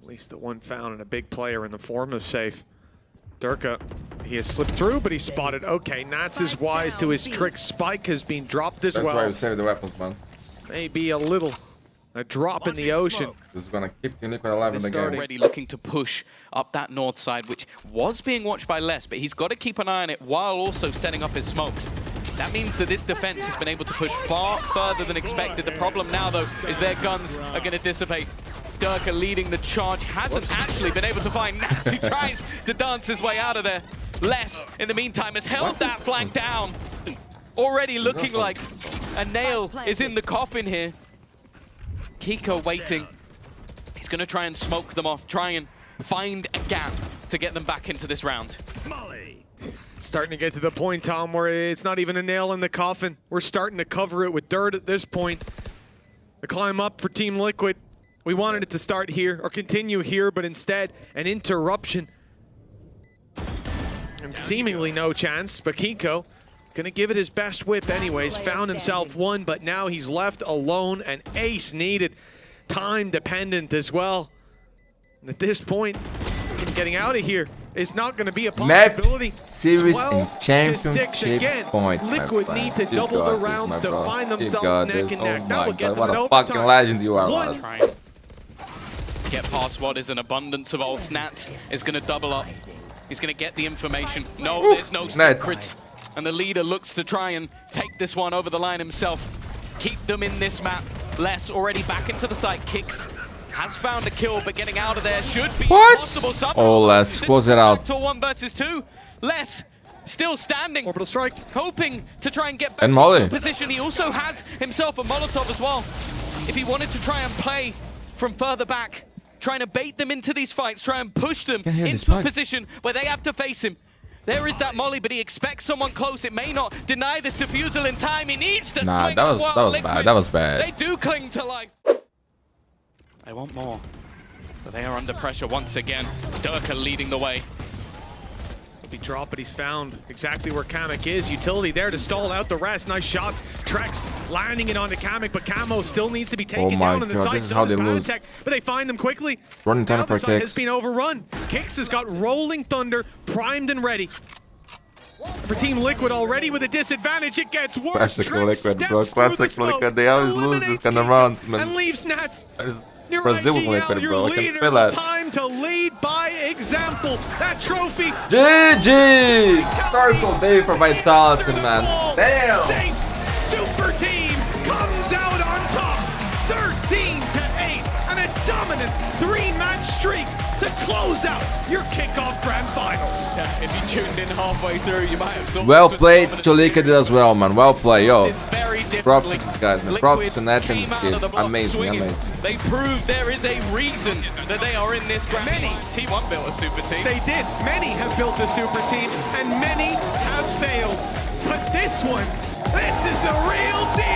At least the one found in a big player in the form of Safe. Durka, he has slipped through, but he's spotted. Okay, Nats is wise to his trick. Spike has been dropped as That's why well. you save the weapons, man. Maybe a drop in the ocean. This is gonna keep Team Liquid alive in the game. Already looking to push up that north side, which was being watched by Les, but he's got to keep an eye on it while also setting up his smokes. That means that this defense has been able to push far further than expected. The problem now, though, is their guns are going to dissipate. Durka leading the charge, hasn't actually been able to find Nats. He tries to dance his way out of there. Les, in the meantime, has held that flank down. Already looking like a nail is in the coffin here. Kiko waiting. He's going to try and smoke them off, try and find a gap to get them back into this round. It's starting to get to the point, Tom, where it's not even a nail in the coffin. We're starting to cover it with dirt at this point. The climb up for Team Liquid. We wanted it to start here or continue here, but instead, an interruption. And seemingly no chance, but Kiko gonna give it his best whip anyways. Found himself one, but now he's left alone. An ace needed. Time dependent as well. And at this point, getting out of here is not going to be a possibility. Map, series, and 12 to 6 championship again. point. my Liquid friend. need to You double got the this, rounds my to bro. find You themselves got neck this. and Oh neck. That my will get God, them what in a fucking overtime. legend you are, One. Laz. Try and get past what is an abundance of ults. Nats is going to double up. He's going to get the information. No, there's no Nats. secrets. And the leader looks to try and take this one over the line himself. Keep them in this map. Les already back into the site. Kicks. Has found a kill, but getting out of there should be What? possible. Oh, Les, This close is it out. back to 1 versus 2. Les still standing. Orbital strike. Hoping to try and get back And Molly. into position. He also has himself a Molotov as well. If he wanted to try and play from further back, trying to bait them into these fights, try and push them Can hear this into a bug. position where they have to face him. There is that Molly, but he expects someone close. It may not deny this defusal in time. He needs to Nah, swing that was while bad. Liquid, That was bad. They do cling to life. They want more. But they are under pressure once again. Durka leading the way. He dropped, but he's found exactly where Kamek is. Utility there to stall out the rest. Nice shots. Trex landing it onto Kamek, but Camo still needs to be taken down on the side. This is how they lose. But they find them quickly. Running Now time for the side has Kicks. been overrun. Kicks has got Rolling Thunder primed and ready. For Team Liquid already with a disadvantage, it gets worse. Classic Trex Liquid, steps bro. through Classic the smoke, Liquid. They always lose this eliminates kind of King, rounds, man. and leaves Nats. Your Brazil IGL, Liquid, your bro. I can leader, feel that. time to lead by example. That trophy. GG! Historical day for Vitality, man. Damn! Saints super team comes out on top, 13-8, and a dominant 3-match streak to close out your kickoff grand finals. Yeah, if you tuned in halfway through, you might have thought. Well played, Cholika did as well, man. Well played, yo. Very different. Props to these guys, man. Props Liquid to Nats and came these out of kids. the block Amazing, swinging. amazing. They proved there is a reason that they are in this grand. Many. T1 built a super team. They did. Many have built a super team, and many have failed. But this one, this is the real deal.